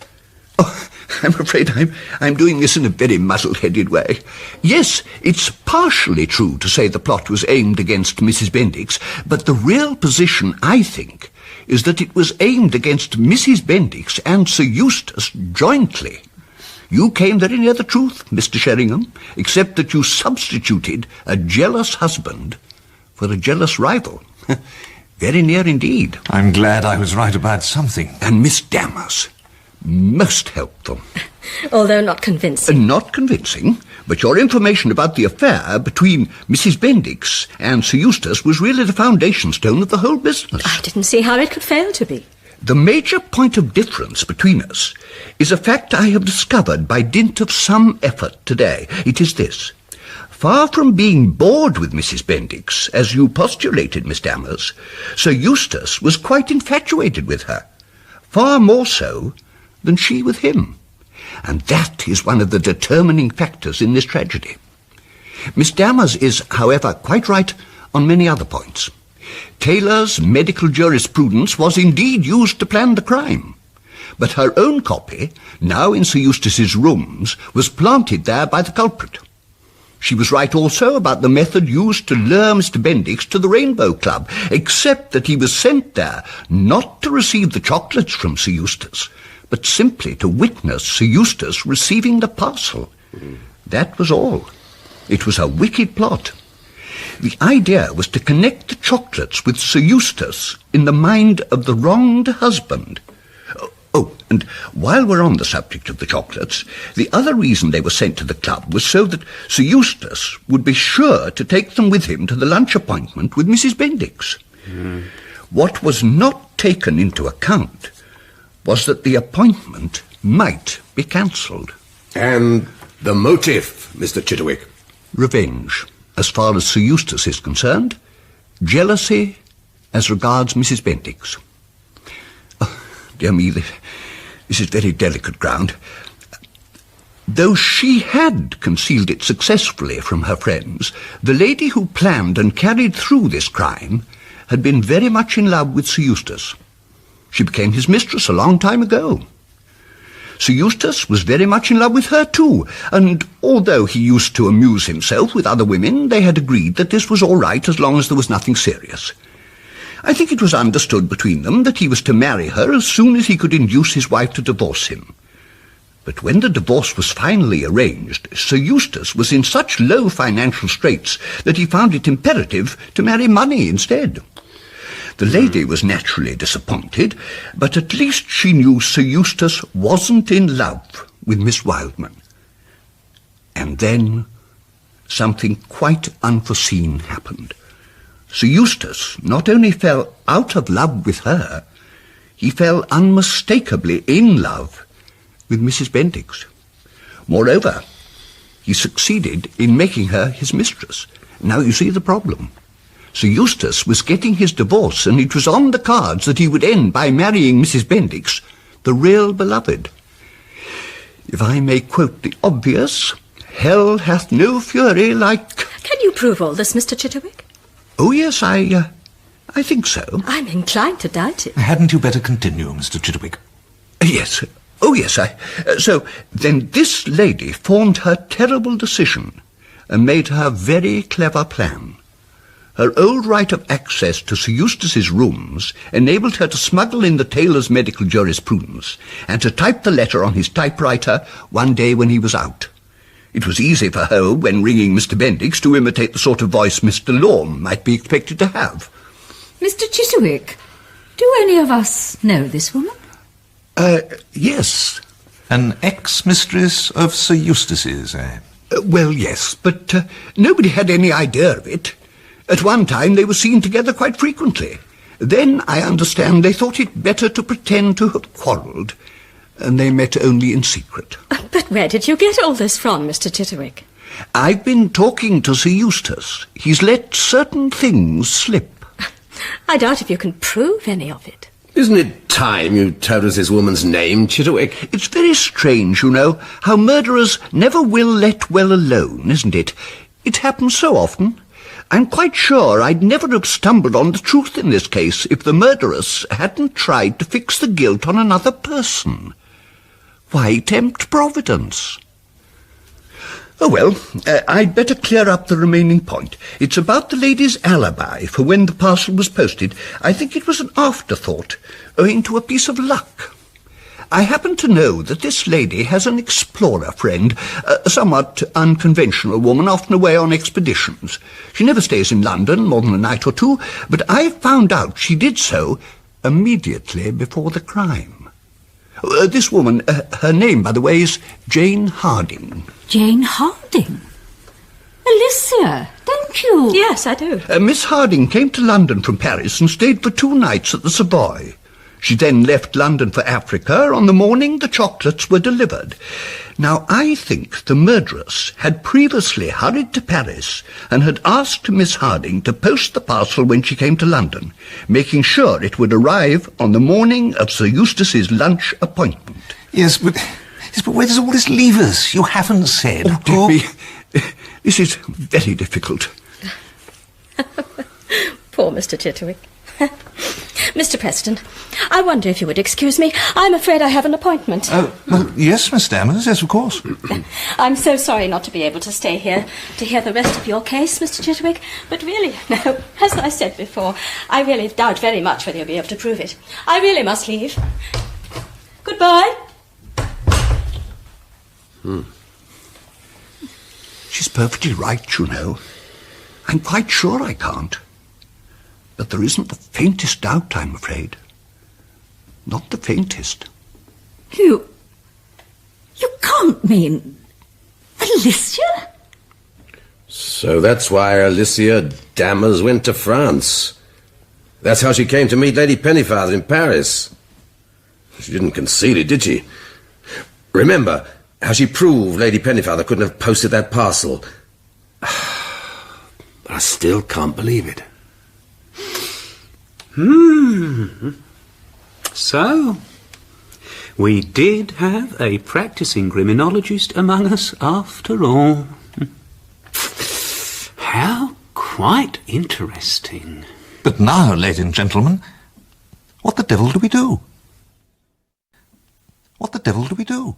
Oh, I'm afraid I'm doing this in a very muddle-headed way. Yes, it's partially true to say the plot was aimed against Mrs. Bendix, but the real position, I think, is that it was aimed against Mrs. Bendix and Sir Eustace jointly. You came very near the truth, Mr. Sheringham, except that you substituted a jealous husband for a jealous rival. Very near indeed. I'm glad I was right about something. And Miss Dammers, most helpful. Although not convincing. Not convincing, but your information about the affair between Mrs. Bendix and Sir Eustace was really the foundation stone of the whole business. I didn't see how it could fail to be. The major point of difference between us is a fact I have discovered by dint of some effort today. It is this. Far from being bored with Mrs. Bendix, as you postulated, Miss Dammers, Sir Eustace was quite infatuated with her, far more so than she with him. And that is one of the determining factors in this tragedy. Miss Dammers is, however, quite right on many other points. Taylor's medical jurisprudence was indeed used to plan the crime, but her own copy, now in Sir Eustace's rooms, was planted there by the culprit. She was right also about the method used to lure Mr. Bendix to the Rainbow Club, except that he was sent there not to receive the chocolates from Sir Eustace, but simply to witness Sir Eustace receiving the parcel. That was all. It was a wicked plot. The idea was to connect the chocolates with Sir Eustace in the mind of the wronged husband. Oh, and while we're on the subject of the chocolates, the other reason they were sent to the club was so that Sir Eustace would be sure to take them with him to the lunch appointment with Mrs. Bendix. What was not taken into account was that the appointment might be cancelled. And the motive, Mr. Chitterwick? Revenge, as far as Sir Eustace is concerned. Jealousy, as regards Mrs. Bendix. Oh, dear me, this is very delicate ground. Though she had concealed it successfully from her friends, the lady who planned and carried through this crime had been very much in love with Sir Eustace. She became his mistress a long time ago. Sir Eustace was very much in love with her too, and although he used to amuse himself with other women, they had agreed that this was all right as long as there was nothing serious. I think it was understood between them that he was to marry her as soon as he could induce his wife to divorce him. But when the divorce was finally arranged, Sir Eustace was in such low financial straits that he found it imperative to marry money instead. The lady was naturally disappointed, but at least she knew Sir Eustace wasn't in love with Miss Wildman. And then something quite unforeseen happened. Sir Eustace not only fell out of love with her, he fell unmistakably in love with Mrs. Bendix. Moreover, he succeeded in making her his mistress. Now you see the problem. Sir Eustace was getting his divorce, and it was on the cards that he would end by marrying Mrs. Bendix, the real beloved. If I may quote the obvious, hell hath no fury like... Can you prove all this, Mr. Chitterwick? Oh, yes, I think so. I'm inclined to doubt it. Hadn't you better continue, Mr. Chitterwick? Yes. Oh, yes, so then this lady formed her terrible decision and made her very clever plan. Her old right of access to Sir Eustace's rooms enabled her to smuggle in the tailor's medical jurisprudence and to type the letter on his typewriter one day when he was out. It was easy for her, when ringing Mr. Bendix, to imitate the sort of voice Mr. Lorne might be expected to have. Mr. Chitterwick, do any of us know this woman? Yes. An ex-mistress of Sir Eustace's, eh? Well, yes, but nobody had any idea of it. At one time they were seen together quite frequently. Then, I understand, they thought it better to pretend to have quarrelled, and they met only in secret. But where did you get all this from, Mr. Chitterwick? I've been talking to Sir Eustace. He's let certain things slip. I doubt if you can prove any of it. Isn't it time you told us this woman's name, Chitterwick? It's very strange, you know, how murderers never will let well alone, isn't it? It happens so often. I'm quite sure I'd never have stumbled on the truth in this case if the murderess hadn't tried to fix the guilt on another person. Why tempt Providence? Oh, well, I'd better clear up the remaining point. It's about the lady's alibi for when the parcel was posted. I think it was an afterthought, owing to a piece of luck. I happen to know that this lady has an explorer friend, a somewhat unconventional woman, often away on expeditions. She never stays in London more than a night or two, but I found out she did so immediately before the crime. This woman, her name, by the way, is Jane Harding. Jane Harding? Alicia, don't you? Yes, I do. Miss Harding came to London from Paris and stayed for 2 nights at the Savoy. She then left London for Africa on the morning the chocolates were delivered. Now, I think the murderess had previously hurried to Paris and had asked Miss Harding to post the parcel when she came to London, making sure it would arrive on the morning of Sir Eustace's lunch appointment. Yes, but where does all this leave us? You haven't said. Oh, dear me. This is very difficult. Poor Mr. Chitterwick. Mr. Preston, I wonder if you would excuse me. I'm afraid I have an appointment. Well, yes, Miss Dammers, yes, of course. I'm so sorry not to be able to stay here to hear the rest of your case, Mr. Chitterwick. But really, no, as I said before, I really doubt very much whether you'll be able to prove it. I really must leave. Goodbye. She's perfectly right, you know. I'm quite sure I can't. But there isn't the faintest doubt, I'm afraid. Not the faintest. You can't mean Alicia? So that's why Alicia Dammers went to France. That's how she came to meet Lady Pennyfather in Paris. She didn't conceal it, did she? Remember how she proved Lady Pennyfather couldn't have posted that parcel. I still can't believe it. So, we did have a practicing criminologist among us after all. How quite interesting. But now, ladies and gentlemen, what the devil do we do? What the devil do we do?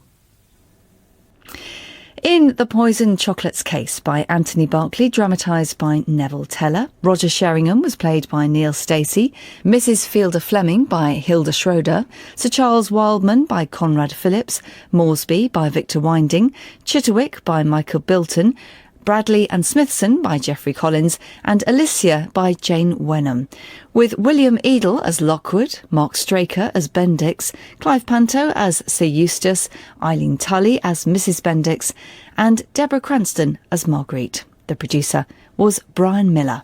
In The Poisoned Chocolates Case by Anthony Berkeley, dramatised by Neville Teller, Roger Sheringham was played by Neil Stacy, Mrs. Fielder Flamming by Hilda Schroder, Sir Charles Wildman by Conrad Phillips, Moresby by Victor Winding, Chitterwick by Michael Bilton, Bradley and Smithson by Geoffrey Collins, and Alicia by Jane Wenham, with William Eedle as Lockwood, Mark Straker as Bendix, Clive Panto as Sir Eustace, Eileen Tully as Mrs. Bendix, and Deborah Cranston as Marguerite. The producer was Brian Miller.